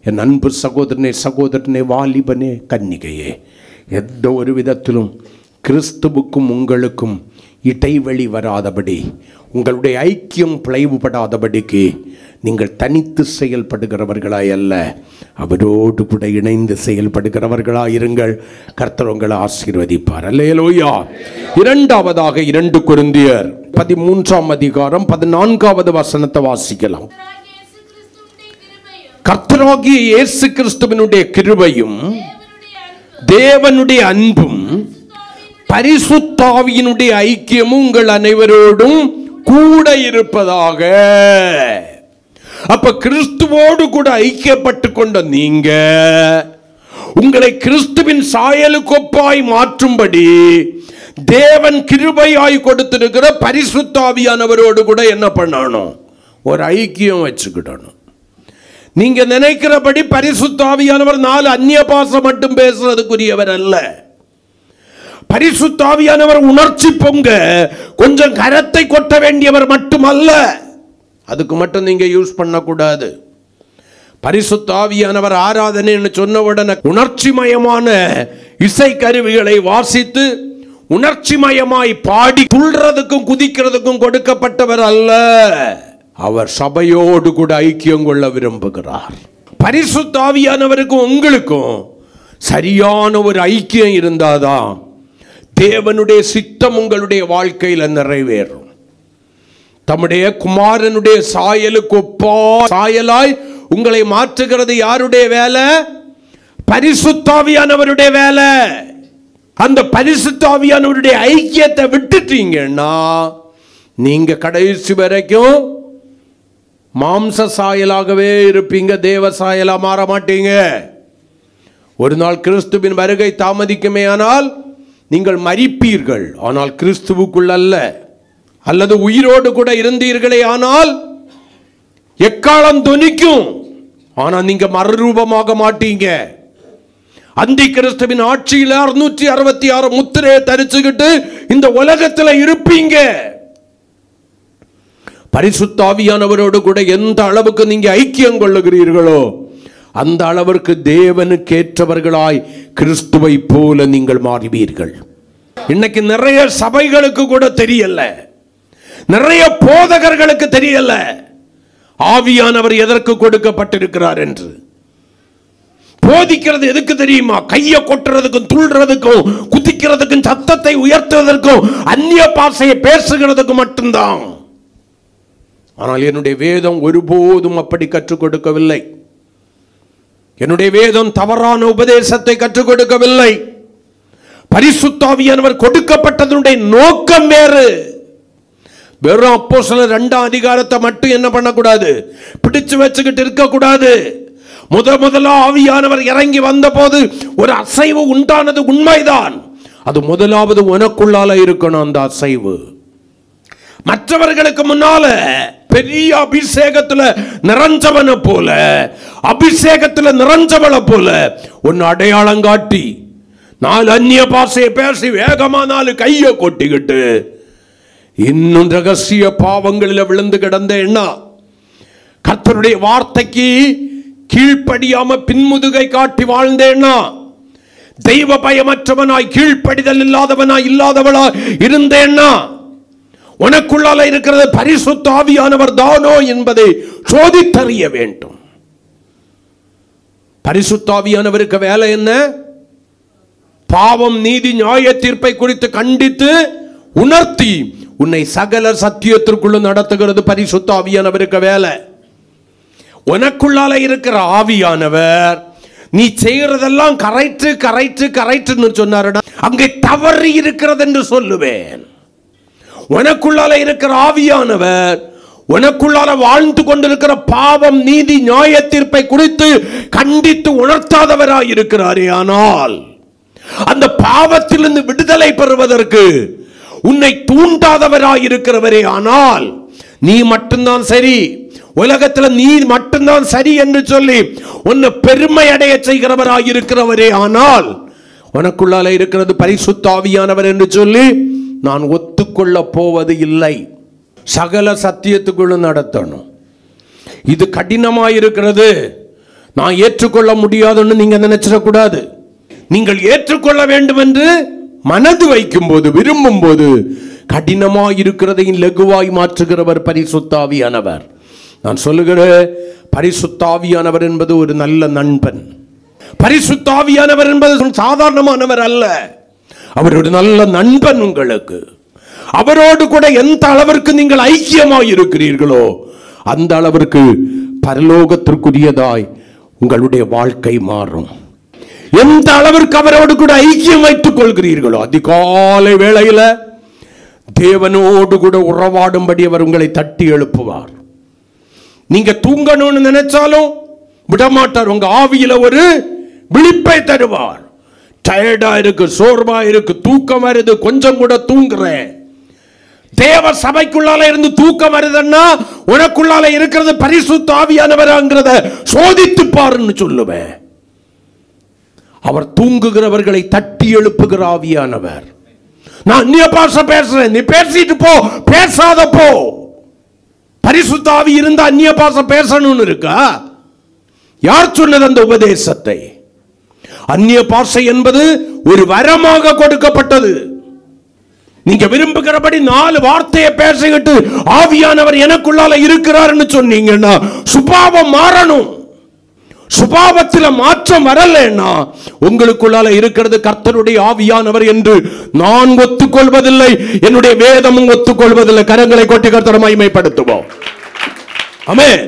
என் அன்பு சகோதரனே, சகோதரனே, வாலிபனே, கன்னிகையே, எந்த ஒரு விதத்திலும் கிறிஸ்துவுக்கும் உங்களுக்கும் இடைவெளி வராதபடி, உங்களுடைய ஐக்கியம் பிளவுபடாதபடிக்கு நீங்கள் தனித்து செயல்படுகிறவர்களாய் அல்ல, அவரோடு கூட இணைந்து செயல்படுகிறவர்களாயிருங்கள். கர்த்தர் உங்களை ஆசீர்வதிப்பார். அல்லேலூயா. இரண்டாவதாக 2 கொரிந்தியர் 13ஆம் அதிகாரம் 14வது வசனத்தை வாசிக்கலாம். கர்த்தராகிய இயேசு கிறிஸ்துவினுடைய கிருபையும் தேவனுடைய அன்பும் பரிசுத்தாவியினுடைய ஐக்கியமும் உங்கள் அனைவரோடும் கூட இருப்பதாக. அப்ப கிறிஸ்துவோடு கூட ஐக்கியப்பட்டு கொண்ட நீங்க உங்களை கிறிஸ்துவின் சாயலுக்கொப்பாய் மாற்றும்படி தேவன் கிருபையாய் கொடுத்திருக்கிற பரிசுத்தாவியானவரோடு கூட என்ன பண்ணணும்? ஒரு ஐக்கியம் வச்சுக்கிடணும். நீங்க நினைக்கிறபடி பரிசுத்தாவியானவர் 4 அந்நிய பாஷை மட்டும் பேசுறதுக்குரியவர் அல்ல. பரிசுத்தாவியானவர் உணர்ச்சி பொங்க கொஞ்சம் கரத்தை கொட்ட வேண்டியவர் மட்டுமல்ல. அதுக்கு மட்டும் நீங்க யூஸ் பண்ணக்கூடாது. பரிசுத்தாவியானவர் ஆராதனைன்னு சொன்ன உடனே உணர்ச்சிமயமான இசை கருவிகளை வாசித்து உணர்ச்சிமயமாய் பாடி துள்றதுக்கும் குதிக்கிறதுக்கும் கொடுக்கப்பட்டவர் அல்ல. அவர் சபையோடு கூட ஐக்கியம் கொள்ள விரும்புகிறார். பரிசுத்தாவியானவருக்கும் உங்களுக்கும் சரியான ஒரு ஐக்கியம் இருந்தாதான் தேவனுடைய சித்தம் உங்களுடைய வாழ்க்கையில் நிறைவேறும். தம்முடைய குமாரனுடைய சாயலுக்கு ஒப்பா சாயலாய் உங்களை மாற்றுகிறது யாருடைய வேலை? பரிசுத்தாவியானவருடைய வேலை. அந்த பரிசுத்தாவியானவருடைய ஐக்கியத்தை விட்டுட்டீங்கன்னா நீங்க கடைசி வரைக்கும் மாம்ச சாயலாகவே இருப்பீங்க. தேவ சாயலா மாற மாட்டீங்க. ஒரு நாள் கிறிஸ்துவின் வருகை தாமதிக்குமே ஆனால் நீங்கள் மரிப்பீர்கள், ஆனால் கிறிஸ்துவுக்குள் அல்ல. அல்லது உயிரோடு கூட இருந்தீர்களே ஆனால் எக்காலம் தொனிக்கும், ஆனால் நீங்க மறுரூபமாக மாட்டீங்க. அந்தி கிறிஸ்துவின் ஆட்சியில் 666 முத்திரையை தரிச்சுக்கிட்டு இந்த உலகத்தில் இருப்பீங்க. பரிசுத்த ஆவியானவரோடு கூட எந்த அளவுக்கு நீங்க ஐக்கியம் கொள்ளுகிறீர்களோ அந்த அளவிற்கு தேவனுக்கு ஏற்றவர்களாய் கிறிஸ்துவை போல நீங்கள் மாறுவீர்கள். இன்னைக்கு நிறைய சபைகளுக்கு கூட தெரியல, நிறைய போதகர்களுக்கு தெரியல ஆவியானவர் எதற்கு கொடுக்கப்பட்டிருக்கிறார் என்று. போதிக்கிறது எதுக்கு தெரியுமா? கையை கொட்டுறதுக்கும், துள்றதுக்கும், குதிக்கிறதுக்கும், சத்தத்தை உயர்த்துவதற்கும், அந்நிய பாஷையை பேசுகிறதுக்கு மட்டும்தான். ஆனால் என்னுடைய வேதம் ஒருபோதும் அப்படி கற்றுக் கொடுக்கவில்லை. என்னுடைய வேதம் தவறான உபதேசத்தை கற்றுக் கொடுக்கவில்லை. பரிசுத்த ஆவியானவர் கொடுக்கப்பட்டதனுடைய நோக்கம் வேறு. வெறும் அப்போஸ்தலர் 2ஆம் அதிகாரத்தை மட்டும் என்ன பண்ணக்கூடாது, பிடிச்சு வச்சுக்கிட்டு இருக்கக்கூடாது. முதல்ல ஆவியானவர் இறங்கி வந்த போது ஒரு அசைவு உண்டானது உண்மைதான். அது முதலாவது உனக்குள்ளால இருக்கணும். அந்த அசைவு மற்றவர்களுக்கு முன்னால பெரிய அபிஷேகத்துல நிறைஞ்சவனை போல, அபிஷேகத்துல நிறைஞ்சவளை போல ஒன்னு அடையாளம் காட்டி 4 அந்நிய பாஷையை பேசி வேகமா 4 கையை கொட்டிக்கிட்டு இன்னும் ரகசிய பாவங்களில் விழுந்து கிடந்தேன்னா, கர்த்தருடைய வார்த்தைக்கு கீழ்ப்படியாம பின்முதுகை காட்டி வாழ்ந்தேன்னா, தெய்வ பயமற்றவனாய், கீழ்ப்படிதல் இல்லாதவனாய் இருந்தேன்னா, உனக்குள்ளால இருக்கிறது பரிசுத்த ஆவியானவர் தானோ என்பதை சோதித்தறிய வேண்டும். பரிசுத்த ஆவியானவருக்கு வேலை என்ன? பாவம், நீதி, நியாய தீர்ப்பை குறித்து கண்டித்து உணர்த்தி உன்னை சகல சத்தியத்திற்குள்ள நடத்துகிறது பரிசுத்த ஆவியானவருக்கு வேலை. உனக்குள்ளால இருக்கிற ஆவியானவர் நீ செய்யறதெல்லாம் கரெக்ட்னு சொன்னாருடா, அங்கே தவறி இருக்கிறது என்று சொல்லுவேன். உனக்குள்ளால இருக்கிற ஆவியானவர் உனக்குள்ளால வாழ்ந்து கொண்டிருக்கிற பாவம், நீதி, நியாய தீர்ப்பை குறித்து கண்டித்து உணர்த்தாதவராய் இருக்கிறாரே, ஆனால் அந்த பாவத்திலிருந்து விடுதலை பெறுவதற்கு உன்னை தூண்டாதவராய் இருக்கிறவரே, ஆனால் நீ மட்டும்தான் சரி, உலகத்தில் நீ மட்டும்தான் சரி என்று சொல்லி உன்னை பெருமை அடைய செய்கிறவராய் இருக்கிறவரே, ஆனால் உனக்குள்ளால இருக்கிறது பரிசுத்த ஆவியானவர் என்று சொல்லி நான் ஒத்துக்கொள்ள போவது இல்லை. சகல சத்தியத்துக்குள்ள நடத்தணும். இது கடினமாயிருக்கிறது, நான் ஏற்றுக்கொள்ள முடியாதுன்னு நீங்க நினைச்சிடக்கூடாது. நீங்கள் ஏற்றுக்கொள்ள வேண்டும் என்று மனது வைக்கும் போது, விரும்பும் போது கடினமாயிருக்கிறதையும் லகுவாய் மாற்றுகிறவர் பரிசுத்த ஆவியானவர். நான் சொல்லுகிற பரிசுத்த ஆவியானவர் என்பது ஒரு நல்ல நண்பன். பரிசுத்த ஆவியானவர் என்பது சாதாரணமானவர் அல்ல. அவர் ஒரு நல்ல நண்பன் உங்களுக்கு. அவரோடு கூட எந்த அளவிற்கு நீங்கள் ஐக்கியமாய் இருக்கிறீர்களோ அந்த அளவிற்கு பரலோகத்திற்குரியதாய் உங்களுடைய வாழ்க்கை மாறும். எந்த அளவிற்கு அவரோடு கூட ஐக்கியம் வைத்துக் கொள்கிறீர்களோ, அதிகாலை வேளையில தேவனோடு கூட உறவாடும்படி அவர் உங்களை தட்டி எழுப்புவார். நீங்க தூங்கணும்னு நினைச்சாலும் விடமாட்டார். உங்க ஆவியில ஒரு விழிப்பை தருவார். டயர்டா இருக்கு, சோர்வா இருக்கு, தூக்கம் வருது, கொஞ்சம் கூட தூங்குறேன். தேவ சபைக்குள்ளால இருந்து தூக்கம் வருதுன்னா உனக்குள்ளால இருக்கிறது பரிசுத்த ஆவியானவர்ங்கிறத சோதித்து பாருன்னு சொல்லுவேன். அவர் தூங்குகிறவர்களை தட்டி எழுப்புகிற ஆவியானவர். நான் அந்நிய பாஷை பேசுறேன், நீ பேசிட்டு போ, பேசாத போ. பரிசுத்த ஆவி இருந்தா அந்நிய பாஷை பேசணும்னு இருக்கா? யார் சொன்னது அந்த உபதேசத்தை? அந்நிய பாஷை என்பது ஒரு வரமாக கொடுக்கப்பட்டது. நீங்க விரும்புகிறபடி 4 வார்த்தையை பேசிக்கிட்டு ஆவியானவர் எனக்குள்ளால இருக்கிறார்னு சொன்னீங்கன்னா சுபாவம் மாறணும். சுபாவத்தில் மாற்றம் வரலன்னா உங்களுக்குள்ளால இருக்கிறது கர்த்தருடைய ஆவியானவர் என்று நான் ஒத்துக்கொள்வதில்லை, என்னுடைய வேதமும் ஒத்துக்கொள்வதில்லை. கரங்களை கொட்டி கர்த்தரை மகிமைப்படுத்துவோம். ஆமென்.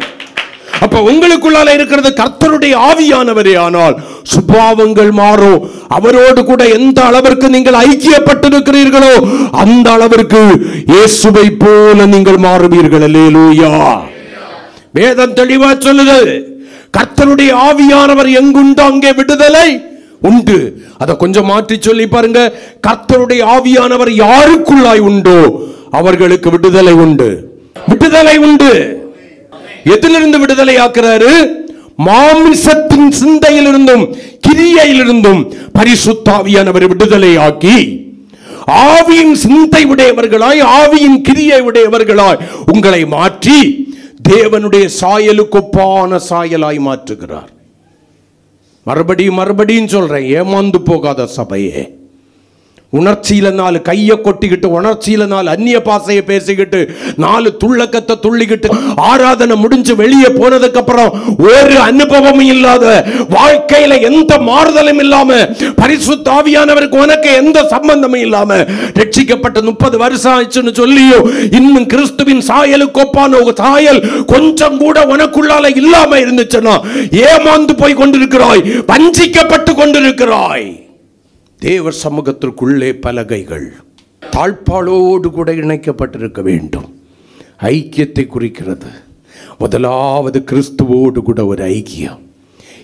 அப்ப உங்களுக்குள்ளால இருக்கிறது கர்த்தருடைய ஆவியானவரே, ஆனால் சுபாவங்கள் மாறும். அவரோடு கூட எந்த அளவிற்கு நீங்கள் ஐக்கியப்பட்டிருக்கிறீர்களோ அந்த அளவிற்கு இயேசுவை போல நீங்கள் மாறுவீர்கள். அல்லேலூயா. வேதம் தெளிவா சொல்லுது, கர்த்தருடைய ஆவியானவர் எங்குண்டோ அங்கே விடுதலை உண்டு. அதை கொஞ்சம் மாற்றி சொல்லி பாருங்க, கர்த்தருடைய ஆவியானவர் யாருக்குள்ளாய் உண்டோ அவர்களுக்கு விடுதலை உண்டு. விடுதலை உண்டு. எதிலிருந்து விடுதலை ஆக்குறாரு? மாமிசத்தின் சிந்தையிலிருந்தும் கிரியையிலிருந்தும் பரிசுத்த ஆவியானவர் விடுதலை ஆக்கி ஆவியின் சிந்தை உடையவர்களாய், ஆவியின் கிரியை உடையவர்களாய் உங்களை மாற்றி தேவனுடைய சாயலுக்கு ஒப்பான சாயலாய் மாற்றுகிறார். மறுபடியும் சொல்றேன், ஏமாந்து போகாத சபையே. உணர்ச்சியில நாலு கையை கொட்டிக்கிட்டு, உணர்ச்சியில நாலு அந்நிய பாசையை பேசிக்கிட்டு, நாலு துள்ளக்கத்தை துள்ளிக்கிட்டு, ஆராதனை முடிஞ்சு வெளியே போனதுக்கு அப்புறம் ஒரு அனுபவமும் இல்லாத, வாழ்க்கையில எந்த மாறுதலும் இல்லாம, பரிசுத்த ஆவியானவருக்கு உனக்கு எந்த சம்பந்தமும் இல்லாம, ரட்சிக்கப்பட்ட 30 வருஷம் ஆச்சுன்னு சொல்லியோ இன்னும் கிறிஸ்துவின் சாயலுக்கு ஒப்பான ஒரு சாயல் கொஞ்சம் கூட உனக்குள்ளால இல்லாம இருந்துச்சுன்னா ஏமாந்து போய் கொண்டிருக்கிறாய், வஞ்சிக்கப்பட்டு கொண்டிருக்கிறாய். தேவ சமூகத்திற்குள்ளே பலகைகள் தாழ்பாளோடு கூட இணைக்கப்பட்டிருக்க வேண்டும். ஐக்கியத்தை குறிக்கிறது. முதலாவது கிறிஸ்துவோடு கூட ஒரு ஐக்கியம்,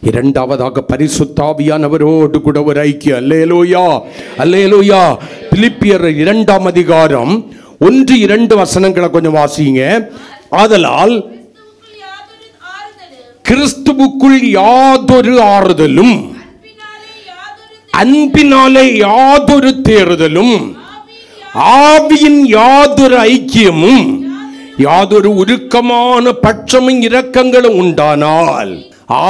இரண்டாவதாக பரிசுத்த ஆவியானவரோடு கூட ஒரு ஐக்கியம். அல்லேலூயா, அல்லேலூயா. பிலிப்பியர் 2ஆம் அதிகாரம் 1-2 வசனங்களை கொஞ்சம் வாசிங்க. ஆதலால் கிறிஸ்துவுக்குள் யாதொரு ஆறுதலும், அன்பினாலே யாதொரு தேறுதலும், ஆவியின் யாதொரு ஐக்கியமும், யாதொரு உருக்கமான பட்சமும் இரக்கங்களும் உண்டானால்,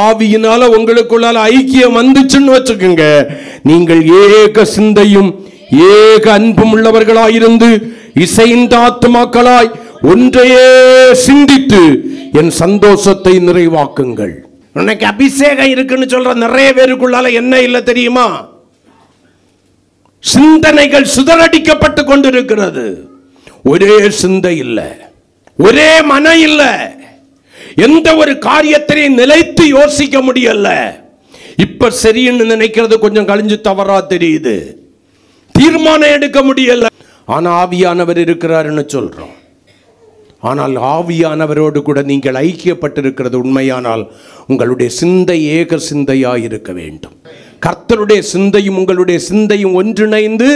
ஆவியினால உங்களுக்குள்ளால ஐக்கியம் வந்துச்சுன்னு வச்சுக்கோங்க, நீங்கள் ஏக சிந்தையும் ஏக அன்பும் உள்ளவர்களாயிருந்து இசைந்த ஆத்துமாக்களாய் ஒன்றையே சிந்தித்து என் சந்தோஷத்தை நிறைவாக்குங்கள். உனக்கு அபிஷேகம் இருக்குன்னு சொல்ற நிறைய பேருக்குள்ளால என்ன இல்லை தெரியுமா? சிந்தனைகள் சிதறடிக்கப்பட்டு கொண்டிருக்கிறது. ஒரே சிந்தை இல்லை, ஒரே மனம் இல்லை, எந்த ஒரு காரியத்தையும் நிலைத்து யோசிக்க முடியல. இப்ப சரின்னு நினைக்கிறது கொஞ்சம் கழிஞ்சு தவறா தெரியுது, தீர்மானம் எடுக்க முடியல. ஆனா ஆவியானவர் இருக்கிறாருன்னு சொல்றோம். ஆனால் ஆவியானவரோடு கூட நீங்கள் ஐக்கியப்பட்டிருக்கிறது உண்மையானால் உங்களுடைய சிந்தை ஏக சிந்தையாய் இருக்க வேண்டும். கர்த்தருடைய சிந்தையும் உங்களுடைய சிந்தையும் ஒன்றிணைந்து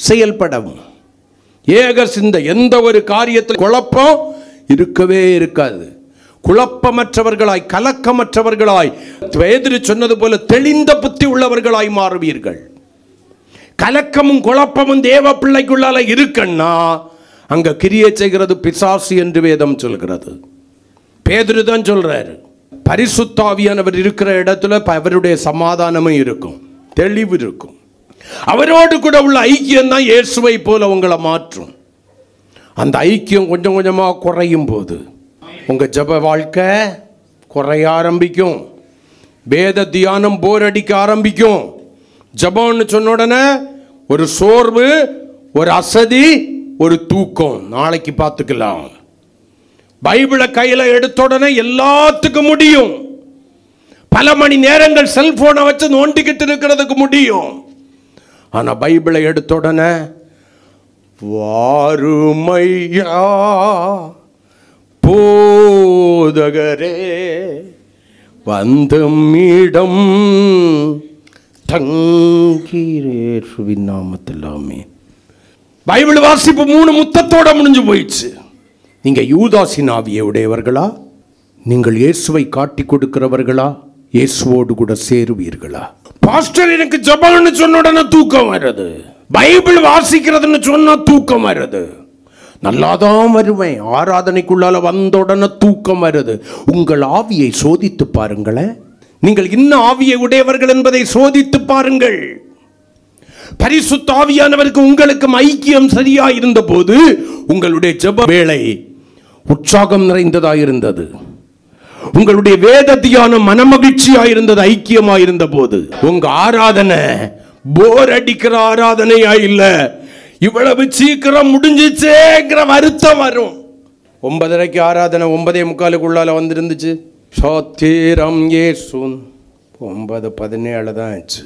செயல்படவும். ஏக சிந்தை, எந்த ஒரு காரியத்தில் குழப்பம் இருக்கவே இருக்காது. குழப்பமற்றவர்களாய், கலக்கமற்றவர்களாய், பேதுரு சொன்னது போல தெளிந்த புத்தி உள்ளவர்களாய் மாறுவீர்கள். கலக்கமும் குழப்பமும் தேவ பிள்ளைக்குள்ளால இருக்குன்னா அங்க கிரியை செய்கிறது பிசாசு என்று வேதம் சொல்கிறது. பேதுரு தான் சொல்றாரு, பரிசுத்த ஆவியானவர் இருக்கிற இடத்துல அவருடைய சமாதானமும் இருக்கும், தெளிவு இருக்கும். அவரோடு கூட உள்ள ஐக்கியம் தான் இயேசுவை போல உங்களை மாற்றும். அந்த ஐக்கியம் கொஞ்சம் கொஞ்சமா குறையும் போது உங்க ஜெப வாழ்க்கை குறைய ஆரம்பிக்கும், வேத தியானம் போர் அடிக்க ஆரம்பிக்கும். ஜெபம்னு சொன்ன உடனே ஒரு சோர்வு, ஒரு அசதி, ஒரு தூக்கம், நாளைக்கு பார்த்துக்கலாம். பைபிளை கையில எடுத்த உடனே எல்லாத்துக்கும் முடியும். பல மணி நேரங்கள் செல்போனை வச்சு நோண்டிக்கிட்டு இருக்கிறதுக்கு முடியும். ஆனா பைபிளை எடுத்த உடனே வாருமையா போதகரே வந்தமிடம் தங்கீரேசுவின் நாமத்தில் ஆமென். பைபிள் வாசிப்பு 3 முத்தத்தோட முடிஞ்சு போயிடுச்சு. நீங்க யூதாசின் ஆவியை உடையவர்களா? நீங்கள் இயேசுவை காட்டி கொடுக்கிறவர்களா? இயேசுவோடு கூட சேருவீர்களா? பாஸ்டர் எனக்கு ஜெபம்னு சொன்ன உடனே தூக்கம் வருது, பைபிள் வாசிக்கிறதுன்னு சொன்னா தூக்கம் வருது. நல்லாதான் வருவேன், ஆராதனைக்குள்ளால வந்த உடனே தூக்கம் வருது. உங்கள் ஆவியை சோதித்து பாருங்களேன். நீங்கள் இன்னும் ஆவியை உடையவர்கள் என்பதை சோதித்து பாருங்கள். பரிசுத்த ஆவியானவருக்கு உங்களுக்கும் ஐக்கியம் சரியா இருந்த போது உங்களுடைய ஜெப வேளை உற்சாகம் நிறைந்ததாயிருந்தது. உங்களுடைய வேத தியானம் மனமகிழ்ச்சியாயிருந்தது. ஐக்கியமாயிருந்த போது உங்க ஆராதனை போர் அடிக்கிற ஆராதனையா இல்ல, இவ்வளவு சீக்கிரம் முடிஞ்சிச்சேங்கிற வருத்தம் வரும். 9:30 ஆராதனை 9:45 வந்திருந்துச்சு. சோத்திரம் இயேசுன் 9:17 தான் ஆச்சு.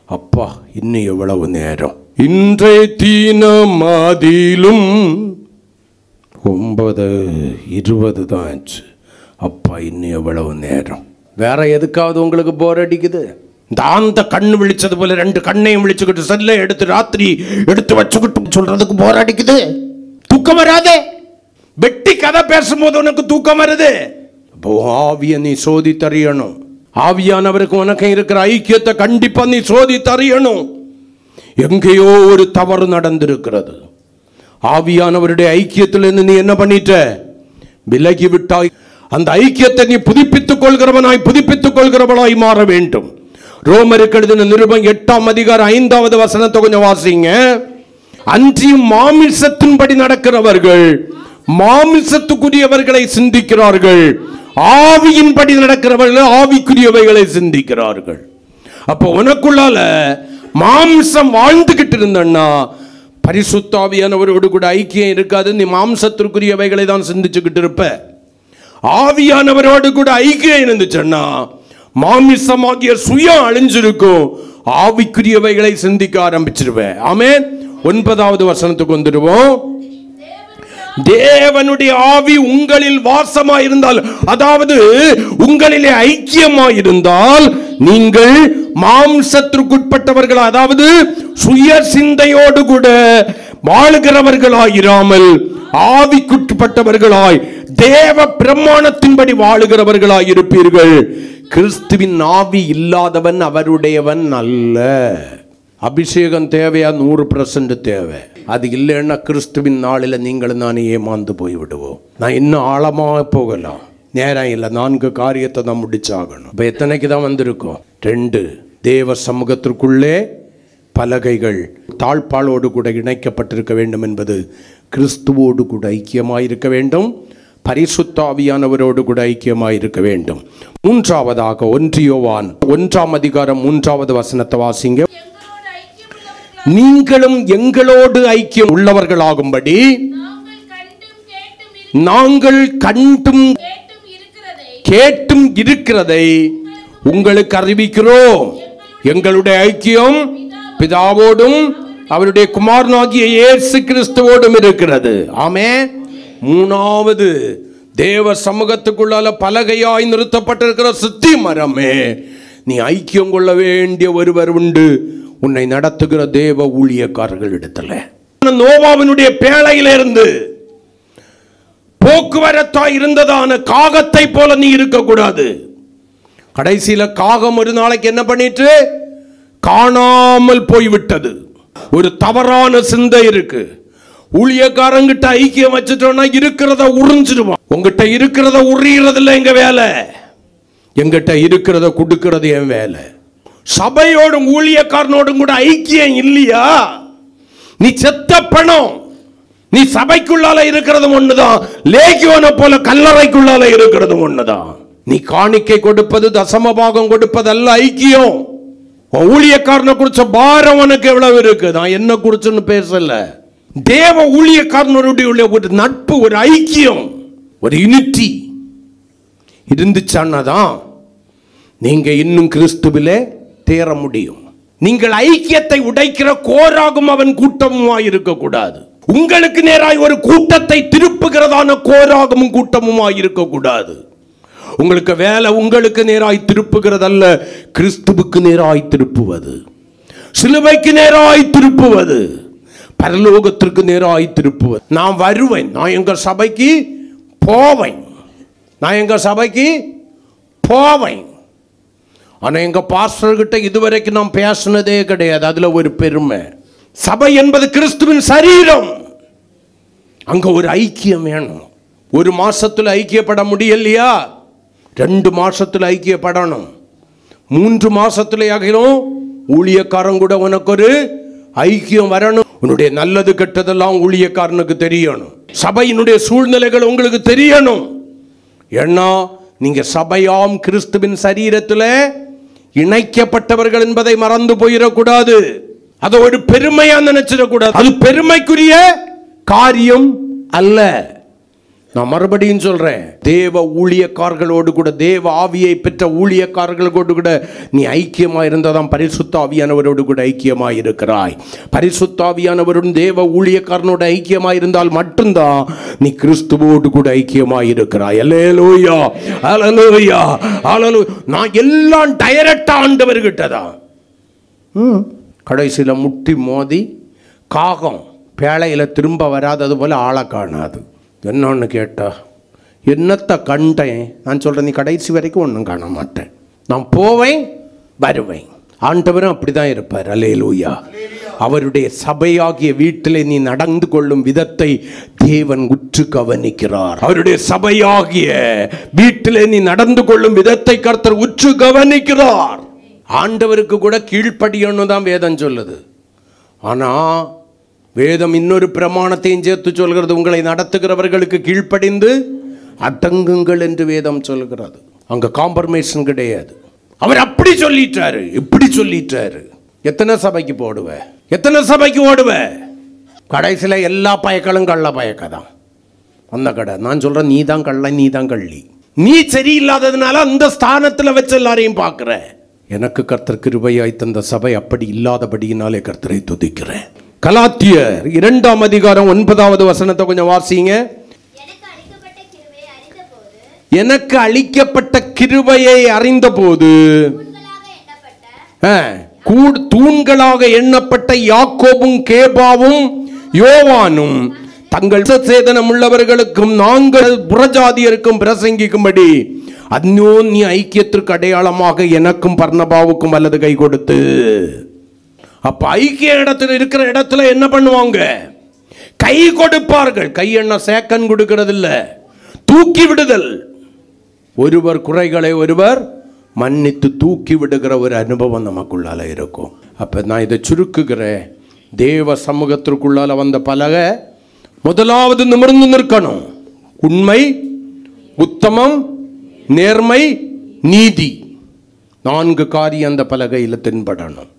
அப்பா இன்னும் எவ்வளவு நேரம்? இன்றைய தீனமாதிலும் 9:20 தான் ஆச்சு. அப்பா இன்னும் எவ்வளவு நேரம்? வேற எதுக்காவது உங்களுக்கு போர் அடிக்குது? அந்த கண்ணு விழிச்சது போல 2 கண்ணையும் விழிச்சுக்கிட்டு செல்ல எடுத்து ராத்திரி எடுத்து வச்சுக்கிட்டு சொல்றதுக்கு போர் அடிக்குது. தூக்கம் வராதே. வெட்டி கதை பேசும்போது உனக்கு தூக்கம் வருது. ஆவிய நீ சோதி தறியணும். ஆவியானவருக்கு உனக்கு இருக்கிற ஐக்கியத்தை கண்டிப்பா நீ சோதி தறியணும். எங்கேயோ ஒரு தவறு நடந்திருக்கிறது. ஆவியானவருடைய ஐக்கியத்திலிருந்து நீ என்ன பண்ணிட்ட? விலகி விட்டாய். அந்த ஐக்கியத்தை நீ புதுப்பித்துக் கொள்கிறவனாய் மாற வேண்டும். ரோமருக்கு எழுதின நிருபம் 8ஆம் அதிகாரம் 5வது வசனத்தை கொஞ்சம் வாசிங்க. அன்றியும் மாமிசத்தின்படி நடக்கிறவர்கள் மாமிசத்துக்குரியவர்களை சிந்திக்கிறார்கள், ஆவியின்படி நடக்கிறவர்கள் ஆவிக்குரியவைகளை சிந்திக்கிறார்கள். அப்போ உனக்குள்ளால மாம்சம் வாழ்ந்துகிட்டு இருந்தன்னா பரிசுத்த ஆவியானவரோடு கூட ஐக்கியம் இருக்காது. நீ மாம்சத்திற்குரியவைகளை தான் சிந்திச்சுக்கிட்டு இருப்ப. ஆவியானவரோடு கூட ஐக்கியம் இருந்துச்சுன்னா மாமிசமாகிய சுயம் அழிஞ்சிருக்கும், ஆவிக்குரியவைகளை சிந்திக்க ஆரம்பிச்சிருவேன். ஆமென். 9வது வசனத்துக்கு வந்துடுவோம். தேவனுடைய ஆவி உங்களில் வாசமாயிருந்தால், அதாவது உங்களிலே ஐக்கியமாயிருந்தால், நீங்கள் மாம்சத்திற்குட்பட்டவர்கள், அதாவது சுய சிந்தையோடு கூட வாழுகிறவர்களாயிராமல் ஆவிக்குட்பட்டவர்களாய் தேவ பிரமாணத்தின்படி வாழுகிறவர்களாய் இருப்பீர்கள். கிறிஸ்துவின் ஆவி இல்லாதவன் அவருடையவன் அல்ல. அபிஷேகம் தேவையா? 100% தேவை. அது இல்லைன்னா கிறிஸ்துவின் நாளில் நீங்களும் நானே ஏமாந்து போய்விடுவோம். நான் இன்னும் ஆழமாக போகலாம், நேரம் இல்லை. 4 காரியத்தை தான் முடிச்சாகணும். இப்போ எத்தனைக்கு தான் வந்திருக்கோம்? 2. தேவ சமூகத்திற்குள்ளே பலகைகள் தாழ்பாளோடு கூட இணைக்கப்பட்டிருக்க வேண்டும் என்பது கிறிஸ்துவோடு கூட ஐக்கியமாயிருக்க வேண்டும், பரிசுத்த ஆவியானவரோடு கூட ஐக்கியமாயிருக்க வேண்டும். 3வதாக 1 யோவான் 1ஆம் அதிகாரம் 3வது வசனத்தை வாசிங்க. நீங்களும் எங்களோடு ஐக்கியம் உள்ளவர்களாகும்படி நாங்கள் கண்டும் கேட்டும் இருக்கிறதை உங்களுக்கு அறிவிக்கிறோம். எங்களுடைய ஐக்கியம் பிதாவோடும் அவருடைய குமாரனாகிய இயேசு கிறிஸ்துவோடும் இருக்கிறது. ஆமென். 3வது, தேவ சமூகத்துக்குள்ளால பலகையாய் நிறுத்தப்பட்டிருக்கிற சித்தி மரமே, நீ ஐக்கியம் கொள்ள வேண்டிய ஒருவர் உண்டு, உன்னை நடத்துகிற தேவ ஊழியக்காரர்கள் இடத்துல. நோவாவினுடைய பேழையிலிருந்து போக்குவரத்தாய் இருந்ததான காகத்தை போல நீ இருக்கக்கூடாது. கடைசியில காகம் ஒரு நாளைக்கு என்ன பண்ணிட்டு காணாமல் போய்விட்டது. ஒரு தவறான சிந்தை இருக்கு. ஊழியக்காரங்கிட்ட ஐக்கியம் வச்சுட்டோம்னா இருக்கிறத உறிஞ்சிடுவான். உங்ககிட்ட இருக்கிறத உரியறது இல்லை எங்க வேலை, எங்கிட்ட இருக்கிறத கொடுக்கிறது என் வேலை. சபையோடும் ஊழியக்காரனோடும் கூட ஐக்கியம் இல்லையா, நீ செத்த பணம். நீ சபைக்குள்ளால இருக்கிறது ஒண்ணுதான், லேகியோனை போல கல்லறைக்குள்ளால இருக்கிறது ஒண்ணுதான். நீ காணிக்கை கொடுப்பது, தசமபாகம் கொடுப்பது அல்ல ஐக்கியம். ஊழியக்காரனை குறிச்ச பாரம் உனக்கு எவ்வளவு இருக்கு? நான் என்ன குறிச்சுன்னு பேசல. தேவ ஊழியக்காரனுடைய ஒரு நட்பு, ஒரு ஐக்கியம், ஒரு யூனிட்டி இருந்துச்சான்னாதான் நீங்க இன்னும் கிறிஸ்துவிலே தேர முடியும். நீங்கள் ஐக்கியத்தை உடைக்கிற கோராகும் அவன் கூட்டமுமாய் இருக்கக்கூடாது. உங்களுக்கு நேராய் ஒரு கூட்டத்தை திருப்புகிறதான கோராகமும் கூட்டமுமாய் இருக்கக்கூடாது. உங்களுக்கு வேலை உங்களுக்கு நேராய் திருப்புகிறதல்ல, கிறிஸ்துவுக்கு நேராய் திருப்புவது, சிலுவைக்கு நேராய் திருப்புவது, பரலோகத்திற்கு நேராய் திருப்புவது. நான் வருவேன், நான் எங்க சபைக்கு போவேன், நான் எங்க சபைக்கு போவேன். ஆனால் எங்கள் பாஸ்டர்கிட்ட இதுவரைக்கும் நான் பேசினதே கிடையாது. அதில் ஒரு பெருமை. சபை என்பது கிறிஸ்துவின் சரீரம். அங்கே ஒரு ஐக்கியம் வேணும். 1 மாசத்துல ஐக்கியப்பட முடியலையா? 2 மாசத்துல ஐக்கியப்படணும். 3 மாசத்துல ஆகிடும். ஊழியக்காரன் கூட உனக்கு ஒரு ஐக்கியம் வரணும். உன்னுடைய நல்லது கெட்டதெல்லாம் ஊழியக்காரனுக்கு தெரியணும். சபையினுடைய சூழ்நிலைகள் உங்களுக்கு தெரியணும். ஏன்னா நீங்க சபையாம் கிறிஸ்துவின் சரீரத்தில் இணைக்கப்பட்டவர்கள் என்பதை மறந்து போயிடக்கூடாது. அதை ஒரு பெருமையா நினைச்சிடக்கூடாது. அது பெருமைக்குரிய காரியம் அல்ல. நான் மறுபடியும் சொல்றேன், தேவ ஊழியக்காரர்களோடு கூட, தேவ ஆவியை பெற்ற ஊழியக்காரர்களோடு கூட நீ ஐக்கியமா இருந்தாதான் பரிசுத்த ஆவியானவரோடு கூட ஐக்கியமா இருக்கிறாய். பரிசுத்த ஆவியானவருடன் தேவ ஊழியக்காரனோட ஐக்கியமா இருந்தால் மட்டும்தான் நீ கிறிஸ்துவோடு கூட ஐக்கியமா இருக்கிறாய். அல்லேலூயா, அல்லேலூயா, அல்லேலூயா. நான் எல்லாம் டைரக்டா ஆண்டவர்கிட்டதான். கடைசியில முட்டி மோதி காகம் பேழையில திரும்ப வராதது போல ஆளை காணாது. என்னன்னு கேட்டா, என்னத்தை கண்டேன்? நான் சொல்கிறேன், நீ கடைசி வரைக்கும் ஒன்றும் காண மாட்டேன். நான் போவேன் வருவேன். ஆண்டவரும் அப்படி தான் இருப்பார். அல்லேலூயா. அவருடைய சபையாகிய வீட்டிலே நீ நடந்து கொள்ளும் விதத்தை தேவன் உற்று கவனிக்கிறார். அவருடைய சபையாகிய வீட்டிலே நீ நடந்து கொள்ளும் விதத்தை கர்த்தர் உற்று கவனிக்கிறார். ஆண்டவருக்கு கூட கீழ்ப்படியணும் தான் வேதம் சொல்லுது. ஆனா வேதம் இன்னொரு பிரமாணத்தையும் சேர்த்து சொல்கிறது, உங்களை நடத்துகிறவர்களுக்கு கீழ்ப்படிந்து அடங்குங்கள் என்று வேதம் சொல்கிறது. அங்க காம்ப்ரமைஸும் கிடையாது. அவர் அப்படி சொல்லிட்டாரு, இப்படி சொல்லிட்டாரு. எத்தனை சபைக்கு போடுவ, எத்தனை சபைக்கு ஓடுவ? கடைசியில் எல்லா பயக்களும் கள்ள பயக்க தான். அந்த கடை நான் சொல்றேன், நீ தான் கள்ள, நீ தான் கள்ளி. நீ சரியில்லாததுனால அந்த ஸ்தானத்தில் வச்சு எல்லாரையும் பார்க்கிற. எனக்கு கர்த்தர் கிருபையாய் தந்த சபை அப்படி இல்லாதபடியினாலே கர்த்தரை துதிக்கிறேன். கலாத்தியர் 2ஆம் அதிகாரம் 9வது வசனத்தை கொஞ்சம் வாசிங்க. எனக்கு அளிக்கப்பட்ட கிருபையை அறிந்தபோது தூண்களாக எண்ணப்பட்ட யாக்கோபும் கேபாவும் யோவானும் தங்கள் சேதனம் உள்ளவர்களுக்கும் நாங்கள் புறஜாதியருக்கும் பிரசங்கிக்கும்படி அந்யோன்ய ஐக்கியத்திற்கு அடையாளமாக எனக்கும் பர்னபாவுக்கும் வலது கை கொடுத்து. அப்ப ஐக்கிய இடத்துல இருக்கிற இடத்துல என்ன பண்ணுவாங்க? கை கொடுப்பார்கள். கை என்ன சேக்கன் கொடுக்கிறது இல்ல, தூக்கி விடுதல். ஒருவர் குறைகளை ஒருவர் மன்னித்து தூக்கி விடுகிற ஒரு அனுபவம் நமக்குள்ளால இருக்கும். அப்ப நான் இதை சுருக்குகிறேன். தேவ சமூகத்திற்குள்ளால வந்த பலகை முதலாவது நிமிர்ந்து நிற்கணும். உண்மை, உத்தமம், நேர்மை, நீதி, 4 காரியம் அந்த பலகையில் தென்படணும்.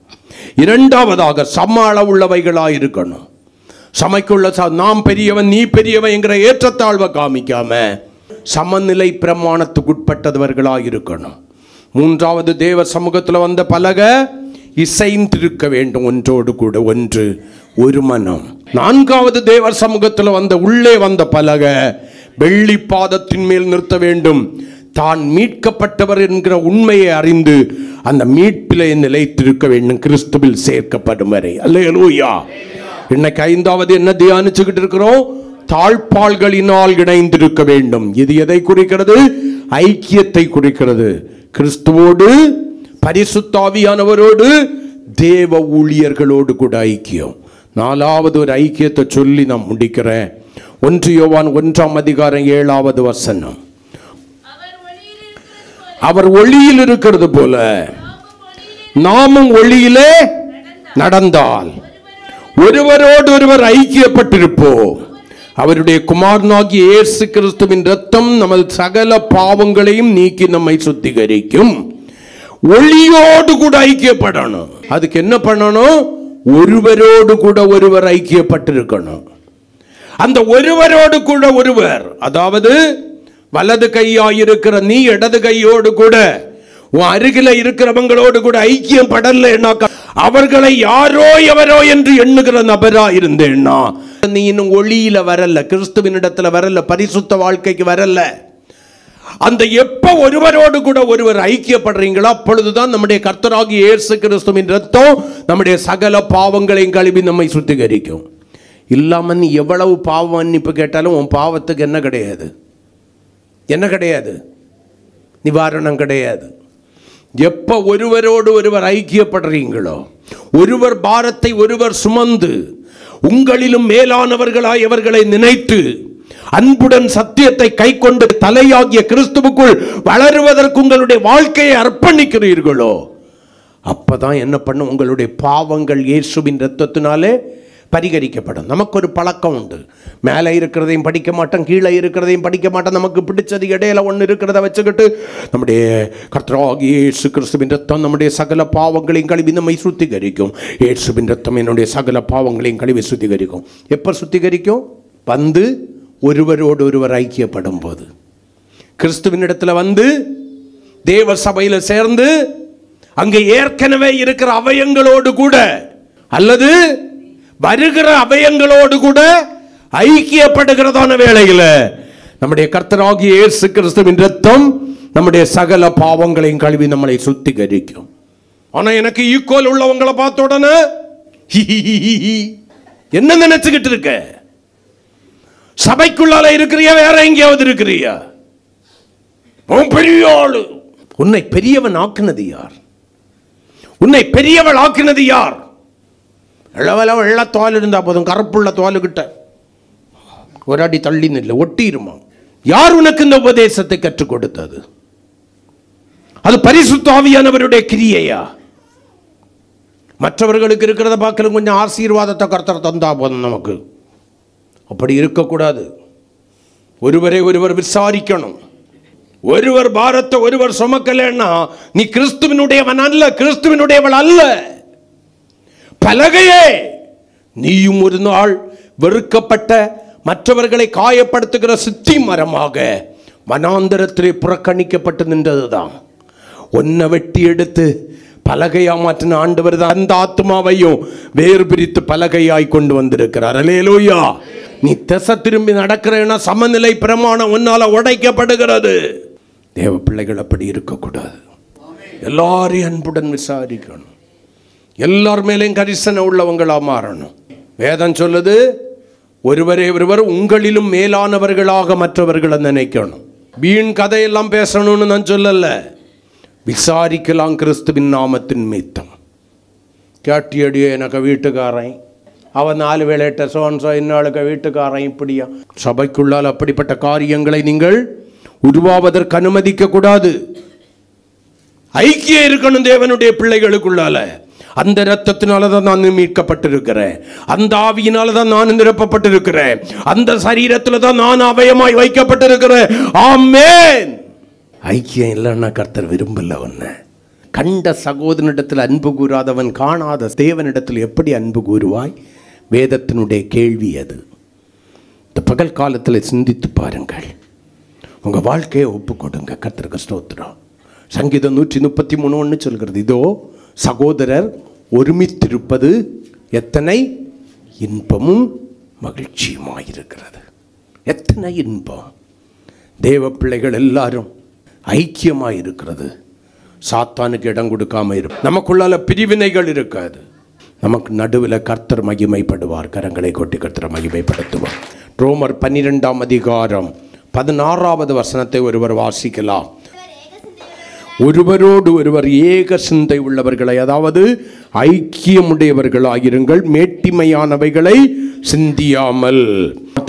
இரண்டாவதாக சம அளவுள்ளவைகளாக இருக்கணும். சமைக்குள்ள நாம் பெரியவன் நீ பெரியவன் என்கிற ஏற்றத்தாழ்வை காமிக்காம சமநிலை பிரமாணத்துக்குட்பட்டவர்களாக இருக்கணும். மூன்றாவது தேவ சமூகத்தில் வந்த பலகை இசைந்திருக்க வேண்டும், ஒன்றோடு கூட ஒன்று, ஒரு மனம். நான்காவது தேவ சமூகத்தில் வந்த உள்ளே வந்த பலகை வெள்ளி பாதத்தின் மேல் நிறுத்த வேண்டும். தான் மீட்கப்பட்டவர் என்கிற உண்மையை அறிந்து அந்த மீட்பிலே நிலைத்திருக்க வேண்டும், கிறிஸ்துவில் சேர்க்கப்படும் வரை. அல்லேலூயா. இன்னைக்கு 5வது என்ன தியானிச்சுக்கிட்டு இருக்கிறோம்? தாழ்பாள்களினால் இணைந்திருக்க வேண்டும். இது எதை குறிக்கிறது? ஐக்கியத்தை குறிக்கிறது. கிறிஸ்துவோடு, பரிசுத்த ஆவியானவரோடு, தேவ ஊழியர்களோடு கூட ஐக்கியம். 4வது ஒரு ஐக்கியத்தை சொல்லி நான் முடிக்கிறேன். 1 யோவான் 1ஆம் அதிகாரம் 7வது வசனம். அவர் ஒளியில் இருக்கிறது போல நாமும் ஒளியிலே நடந்தால் ஒருவரோடு ஒருவர் ஐக்கியப்பட்டிருப்போம். அவருடைய குமாரனாகிய இயேசு கிறிஸ்துவின் இரத்தம் நமது சகல பாவங்களையும் நீக்கி நம்மை சுத்திகரிக்கும். ஒளியோடு கூட ஐக்கியப்படணும். அதுக்கு என்ன பண்ணணும்? ஒருவரோடு கூட ஒருவர் ஐக்கியப்பட்டிருக்கணும். அந்த ஒருவரோடு கூட ஒருவர், அதாவது வலது கையாயிருக்கிற நீ இடது கையோடு கூட உன் அருகில இருக்கிறவங்களோடு கூட ஐக்கியம் படலைன்னா, அவர்களை யாரோ எவரோ என்று எண்ணுகிற நபரா இருந்தேன்னா நீ இன்னும் ஒளியில வரல, கிறிஸ்துவின் இடத்துல வரல, பரிசுத்த வாழ்க்கைக்கு வரல. அந்த எப்ப ஒருவரோடு கூட ஒருவர் ஐக்கியப்படுறீங்களோ அப்பொழுதுதான் நம்முடைய கர்த்தராகிய இயேசு கிறிஸ்துவின் இரத்தம் நம்முடைய சகல பாவங்களையும் கழுவி நம்மை சுத்திகரிக்கும். இல்லாம நீ எவ்வளவு பாவம் மன்னிப்பு கேட்டாலும் உன் பாவத்துக்கு என்ன கிடையாது? என்ன கிடையாது? நிவாரணம் கிடையாது. எப்ப ஒருவரோடு ஒருவர் ஐக்கியப்படுறீங்களோ, ஒருவர் பாரத்தை ஒருவர் சுமந்து உங்களிலும் மேலானவர்களாய் அவர்களை நினைத்து அன்புடன் சத்தியத்தை கை கொண்டு தலையாகிய கிறிஸ்துவுக்குள் வளருவதற்கு உங்களுடைய வாழ்க்கையை அர்ப்பணிக்கிறீர்களோ, அப்பதான் என்ன பண்ணும்? உங்களுடைய பாவங்கள் இயேசுவின் இரத்தத்தினாலே பரிகரிக்கப்படும். நமக்கு ஒரு பழக்கம் உண்டு, மேலே இருக்கிறதையும் படிக்க மாட்டோம், கீழே இருக்கிறதையும் படிக்க மாட்டோம். நமக்கு பிடிச்சது இடையில ஒன்று இருக்கிறத வச்சுக்கிட்டு நம்முடைய கர்த்தராகிய இயேசு கிறிஸ்துவின் ரத்தம் நம்முடைய சகல பாவங்களையும் கழுவி நம்மை சுத்திகரிக்கும். இயேசுவின் ரத்தம் என்னுடைய சகல பாவங்களையும் கழுவி சுத்திகரிக்கும். எப்போ சுத்திகரிக்கும்? வந்து ஒருவரோடு ஒருவர் ஐக்கியப்படும் போது. கிறிஸ்துவின் இடத்துல வந்து தேவ சபையில் சேர்ந்து அங்கே ஏற்கனவே இருக்கிற அவயங்களோடு கூட அல்லது வருகிற அவயங்களோடு கூட ஐக்கியப்படுகிறதான வேளையில் நம்முடைய கர்த்தராகிய இயேசு கிறிஸ்துவின் இரத்தம் நம்முடைய சகல பாவங்களையும் கழுவி நம்மளை சுத்திகரிக்கும். ஆனா எனக்கு ஈக்குவல் உள்ளவங்களை பார்த்த உடனே என்ன நினைச்சுக்கிட்டு இருக்க? சபைக்குள்ளால இருக்கிறியா, வேற எங்கேயாவது இருக்கிறியா? பெரிய ஆளு. உன்னை பெரியவன் ஆக்குனது யார்? உன்னை பெரியவள் ஆக்குனது யார்? வெள்ள தோல் இருந்தால் போதும், கருப்புள்ள தோலுக்கிட்ட ஒரு அடி தள்ளி நில்ல, ஒட்டிருமா. யார் உனக்கு இந்த உபதேசத்தை கற்றுக் கொடுத்தது? அது பரிசுத்த ஆவியானவருடைய கிரியையா? மற்றவர்களுக்கு இருக்கிறத பார்க்கல கொஞ்சம் ஆசீர்வாதத்தை கர்த்தர் தந்தா போதும் நமக்கு. அப்படி இருக்கக்கூடாது. ஒருவரை ஒருவர் விசாரிக்கணும். ஒருவர் பாரத்தை ஒருவர் சுமக்கலன்னா நீ கிறிஸ்துவினுடையவன் அல்ல, கிறிஸ்துவினுடையவள் அல்ல. பலகையே, நீயும் ஒரு நாள் வெறுக்கப்பட்ட மற்றவர்களை காயப்படுத்துகிற சித்தி மரமாக வனாந்தரத்திலே புறக்கணிக்கப்பட்டு நின்றதுதான். ஒன்ன வெட்டி எடுத்து பலகையா மாற்றின ஆண்டவர் தான் அந்த ஆத்மாவையும் வேறு பிரித்து பலகையாய் கொண்டு வந்திருக்கிறார். அல்லேலூயா. நீ திசை திரும்பி நடக்கிறேன்னா சமநிலை பிரமாணம் உன்னால உடைக்கப்படுகிறது. தேவ பிள்ளைகள் அப்படி இருக்கக்கூடாது. எல்லாரையும் அன்புடன் விசாரிக்கணும். எல்லார் மேலேயும் கரிசனை உள்ளவங்களா மாறணும். வேதம் சொல்லுது, ஒருவரே ஒருவர் உங்களிலும் மேலானவர்களாக மற்றவர்களை நினைக்கணும். வீண் கதையெல்லாம் பேசணும்னு நான் சொல்லல, விசாரிக்கலாம். கிறிஸ்துவின் நாமத்தின் மீத்தம் கேட்டியடியோ எனக்கு வீட்டுக்காரன், அவன் 4 வேளையிட்ட சோன்சோ, இன்னொழுக்க வீட்டுக்காரன், இப்படியா? சபைக்குள்ளால் அப்படிப்பட்ட காரியங்களை நீங்கள் உருவாவதற்கு அனுமதிக்க கூடாது. ஐக்கியம் இருக்கணும் தேவனுடைய பிள்ளைகளுக்குள்ளால. அந்த இரத்தத்தினால தான் நான் மீட்கப்பட்டிருக்கிறேன், அந்த ஆவியினால தான் நான் நிரப்பப்பட்டிருக்கிறேன், அந்த சரீரத்தில் தான் நான் அவயமாய் வைக்கப்பட்டிருக்கிறேன். ஆமென். ஐக்கியம் இல்லைன்னா கர்த்தர் விரும்பல. ஒன்று கண்ட சகோதரனிடத்தில் அன்பு கூறாதவன் காணாத தேவனிடத்தில் எப்படி அன்பு கூறுவாய்? வேதத்தினுடைய கேள்வி அது. இந்த பகல் காலத்தில் சிந்தித்து பாருங்கள். உங்கள் வாழ்க்கையை ஒப்பு கொடுங்க. கர்த்தருக்கு ஸ்தோத்திரம். சங்கீதம் 133:1 சொல்கிறது, இதோ சகோதரர் ஒருமித்திருப்பது எத்தனை இன்பமும் மகிழ்ச்சியுமாயிருக்கிறது. எத்தனை இன்பம்! தேவ பிள்ளைகள் எல்லாரும் ஐக்கியமாயிருக்கிறது. சாத்தானுக்கு இடம் கொடுக்காம இருக்கும். நமக்குள்ளால பிரிவினைகள் இருக்காது. நமக்கு நடுவில் கர்த்தர் மகிமைப்படுவார். கரங்களை கொட்டி கர்த்தர் மகிமைப்படுத்துவார். ரோமர் 12ஆம் அதிகாரம் 16வது வசனத்தை ஒருவர் வாசிக்கலாம். ஒருவரோடு ஒருவர் ஏக சிந்தை உள்ளவர்களை, அதாவது ஐக்கியமுடையவர்களாயிருங்கள். மேட்டிமையானவைகளை சிந்தியாமல்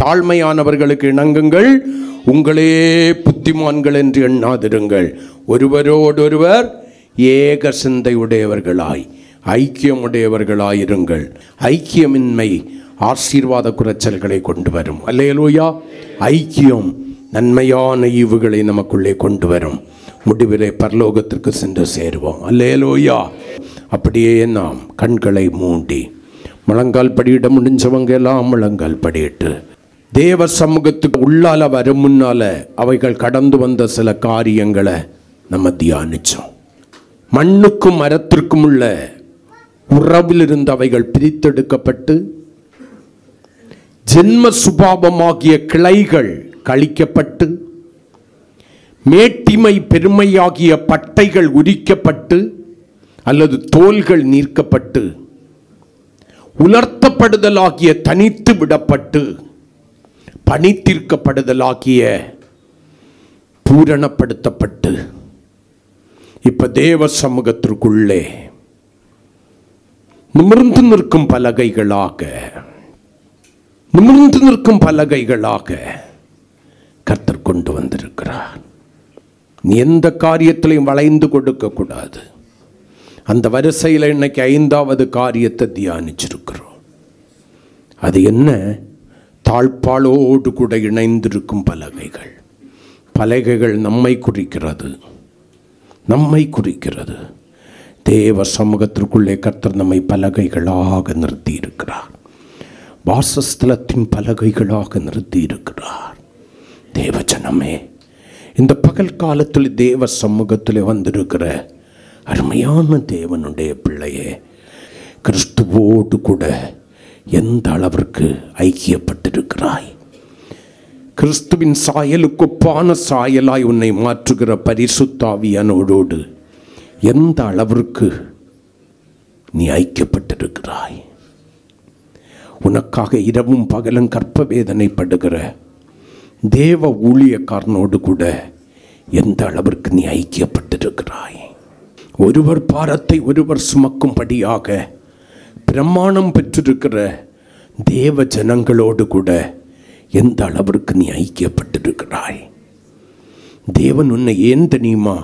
தாழ்மையானவர்களுக்கு இணங்குங்கள். உங்களே புத்திமான்கள் என்று எண்ணாதிருங்கள். ஒருவரோடொருவர் ஏக சிந்தை உடையவர்களாய் ஐக்கியமுடையவர்களாயிருங்கள். ஐக்கியமின்மை ஆசீர்வாத குறைச்சல்களை கொண்டு வரும். அல்லேலூயா. ஐக்கியம் நன்மையான ஈவுகளை நமக்குள்ளே கொண்டு வரும். முடிவிலே பரலோகத்திற்கு சென்று சேருவோம். அல்லேலூயா. அப்படியே நாம் கண்களை மூடி முழங்கால் படியிட முடிஞ்சவங்க எல்லாம் முழங்கால் படியிட்டு தேவ சமூகத்துக்கு உள்ளால வரும் முன்னால அவைகள் கடந்து வந்த சில காரியங்களை நம்ம தியானிச்சோம். மண்ணுக்கும் மரத்திற்கும் உள்ள உறவில் இருந்து அவைகள் பிரித்தெடுக்கப்பட்டு ஜென்ம சுபாவமாகிய கிளைகள் கழிக்கப்பட்டு மேட்டிமை பெருமையாகிய பட்டைகள் உரிக்கப்பட்டு அல்லது தோள்கள் நீக்கப்பட்டு உலர்த்தப்படுதலாகிய தனித்து விடப்பட்டு பணித்திருக்கப்படுதலாகிய பூரணப்படுத்தப்பட்டு இப்ப தேவ சமூகத்திற்குள்ளே நிமிர்ந்து நிற்கும் பலகைகளாக கர்த்தர் கொண்டு வந்திருக்கிறார். நீ எந்த காரியத்திலையும் வளைந்து கொடுக்க கூடாது. அந்த வரிசையில் இன்னைக்கு 5வது காரியத்தை தியானிச்சிருக்கிறோம். அது என்ன? தாழ்பாளோடு கூட இணைந்திருக்கும் பலகைகள் நம்மை குறிக்கிறது. தேவ சமூகத்திற்குள்ளே கர்த்தர் நம்மை பலகைகளாக நிறுத்தி இருக்கிறார். வாசஸ்தலத்தின் பலகைகளாக நிறுத்தி இருக்கிறார். தேவ ஜனமே, இந்த பகல் காலத்தில் தேவ சமூகத்தில் வந்திருக்கிற அருமையான தேவனுடைய பிள்ளையே, கிறிஸ்துவோடு கூட எந்த அளவிற்கு ஐக்கியப்பட்டிருக்கிறாய்? கிறிஸ்துவின் சாயலுக்கு ஒப்பான சாயலாய் உன்னை மாற்றுகிற பரிசுத்த ஆவியானவரோடு எந்த அளவிற்கு நீ ஐக்கியப்பட்டிருக்கிறாய்? உனக்காக இரவும் பகலும் கற்ப வேதனைப்படுகிற தேவ ஊழியக்காரனோடு கூட எந்த அளவிற்கு நீ ஐக்கியப்பட்டிருக்கிறாய்? ஒருவர் பாரத்தை ஒருவர் சுமக்கும்படியாக பிரமாணம் பெற்றிருக்கிற தேவ ஜனங்களோடு கூட எந்த அளவிற்கு நீ ஐக்கியப்பட்டிருக்கிறாய்? தேவன் உன்னை ஏன் தெரியுமா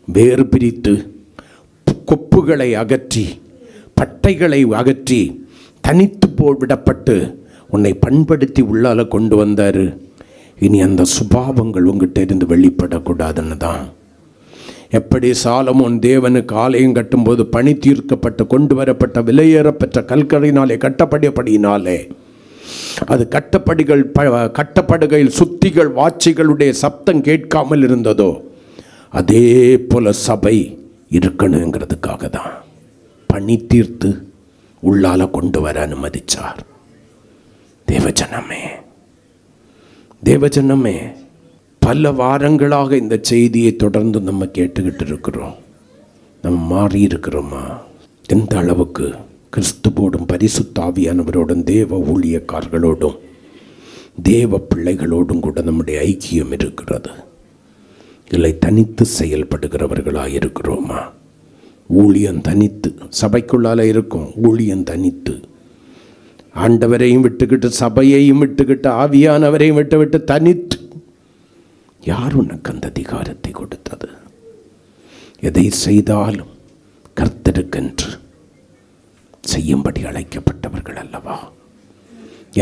வேறு பிரித்து கொப்புகளை அகற்றி பட்டைகளை அகற்றி தனித்து விடப்பட்டு உன்னை பண்படுத்தி உள்ளால கொண்டு வந்தார். இனி அந்த சுபாவங்கள் உங்ககிட்ட இருந்து வெளிப்படக்கூடாதுன்னு தான். எப்படி சாலமோன் தேவனுக்கு ஆலயம் கட்டும்போது பணி தீர்க்கப்பட்டு கொண்டு வரப்பட்ட விலையேறப்பெற்ற கல்கரினாலே கட்டப்படியினாலே அது கட்டப்படுகையில் சுத்திகள் வாட்சிகளுடைய சப்தம் கேட்காமல் இருந்ததோ, அதே போல சபை இருக்கணுங்கிறதுக்காக தான் பணி தீர்த்து உள்ளால கொண்டு வர அனுமதிச்சார். தேவஜனமே பல வாரங்களாக இந்த செய்தியை தொடர்ந்து நம்ம கேட்டுக்கிட்டு இருக்கிறோம். நம்ம மாறி இருக்கிறோமா? எந்த அளவுக்கு கிறிஸ்துவோடும் பரிசுத்த ஆவியானவரோடும் தேவ ஊழியக்காரர்களோடும் தேவ பிள்ளைகளோடும் கூட நம்முடைய ஐக்கியம் இருக்கிறது? இல்லை தனித்து செயல்படுகிறவர்களாக இருக்கிறோமா? ஊழியம் தனித்து சபைக்குள்ளால இருக்கும், ஊழியம் தனித்து ஆண்டவரையும் விட்டுக்கிட்டு சபையையும் விட்டுக்கிட்டு ஆவியானவரையும் விட்டு தனித்து. யார் உனக்கு அந்த அதிகாரத்தை கொடுத்தது? எதை செய்தாலும் கர்த்தருக்கென்று செய்யும்படி அழைக்கப்பட்டவர்கள் அல்லவா?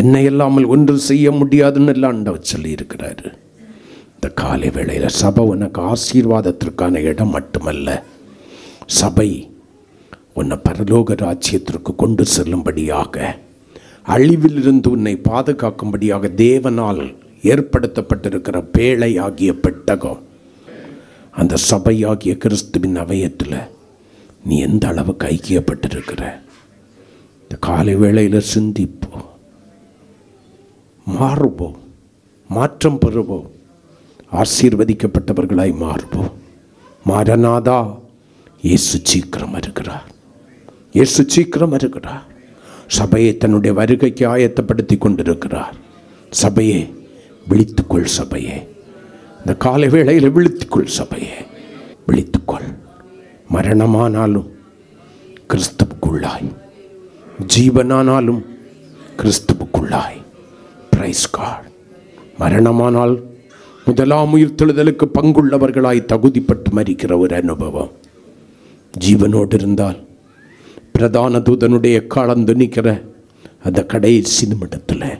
என்னை இல்லாமல் ஒன்று செய்ய முடியாதுன்னு எல்லாம் ஆண்டவர் சொல்லி இருக்கிறாரு. இந்த காலை வேளையில் சபை உனக்கு ஆசீர்வாதத்திற்கான இடம் மட்டுமல்ல, சபை உன்னை பரலோக ராஜ்யத்திற்கு கொண்டு செல்லும்படியாக, அழிவிலிருந்து உன்னை பாதுகாக்கும்படியாக தேவனால் ஏற்படுத்தப்பட்டிருக்கிற பேழை ஆகிய பெட்டகம். அந்த சபையாகிய கிறிஸ்துவின் அவயத்தில் நீ எந்த அளவுக்கு ஐக்கியப்பட்டிருக்கிற? இந்த காலை வேளையில் சிந்திப்போம், மாறுவோம், மாற்றம் பெறுவோம், ஆசீர்வதிக்கப்பட்டவர்களாய் மாறுவோம். மாரநாதா, இயேசு சீக்கிரம் வருகிறார். இயேசு சீக்கிரம் வருகிறார். சபையை தன்னுடைய வருகைக்கு ஆயத்தப்படுத்தி கொண்டிருக்கிறார். சபையே விழித்துக்கொள். சபையே இந்த காலை வேளையில் விழித்துக்கொள். சபையே விழித்துக்கொள். மரணமானாலும் கிறிஸ்துவுக்குள்ளாய், ஜீவனானாலும் கிறிஸ்துவுக்குள்ளாய். Price God. மரணமானால் முதலாம் உயிர்த்தெழுதலுக்கு பங்குள்ளவர்களாய் தகுதிப்பட்டு மரிக்கிற ஒரு அனுபவம். ஜீவனோடு இருந்தால் பிரதான தூதனுடைய காலம் துணிக்கிற அந்த கடைசி நிமிடத்தில்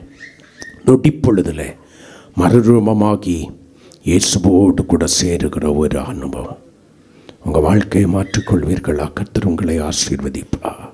நொடிப்பொழுதில் மறுரூபமாகி இயேசுவோடு கூட சேருகிற ஒரு அனுபவம். உங்கள் வாழ்க்கையை மாற்றிக்கொள்வீர்களா? கர்த்தர் உங்களை ஆசீர்வதிப்பார்.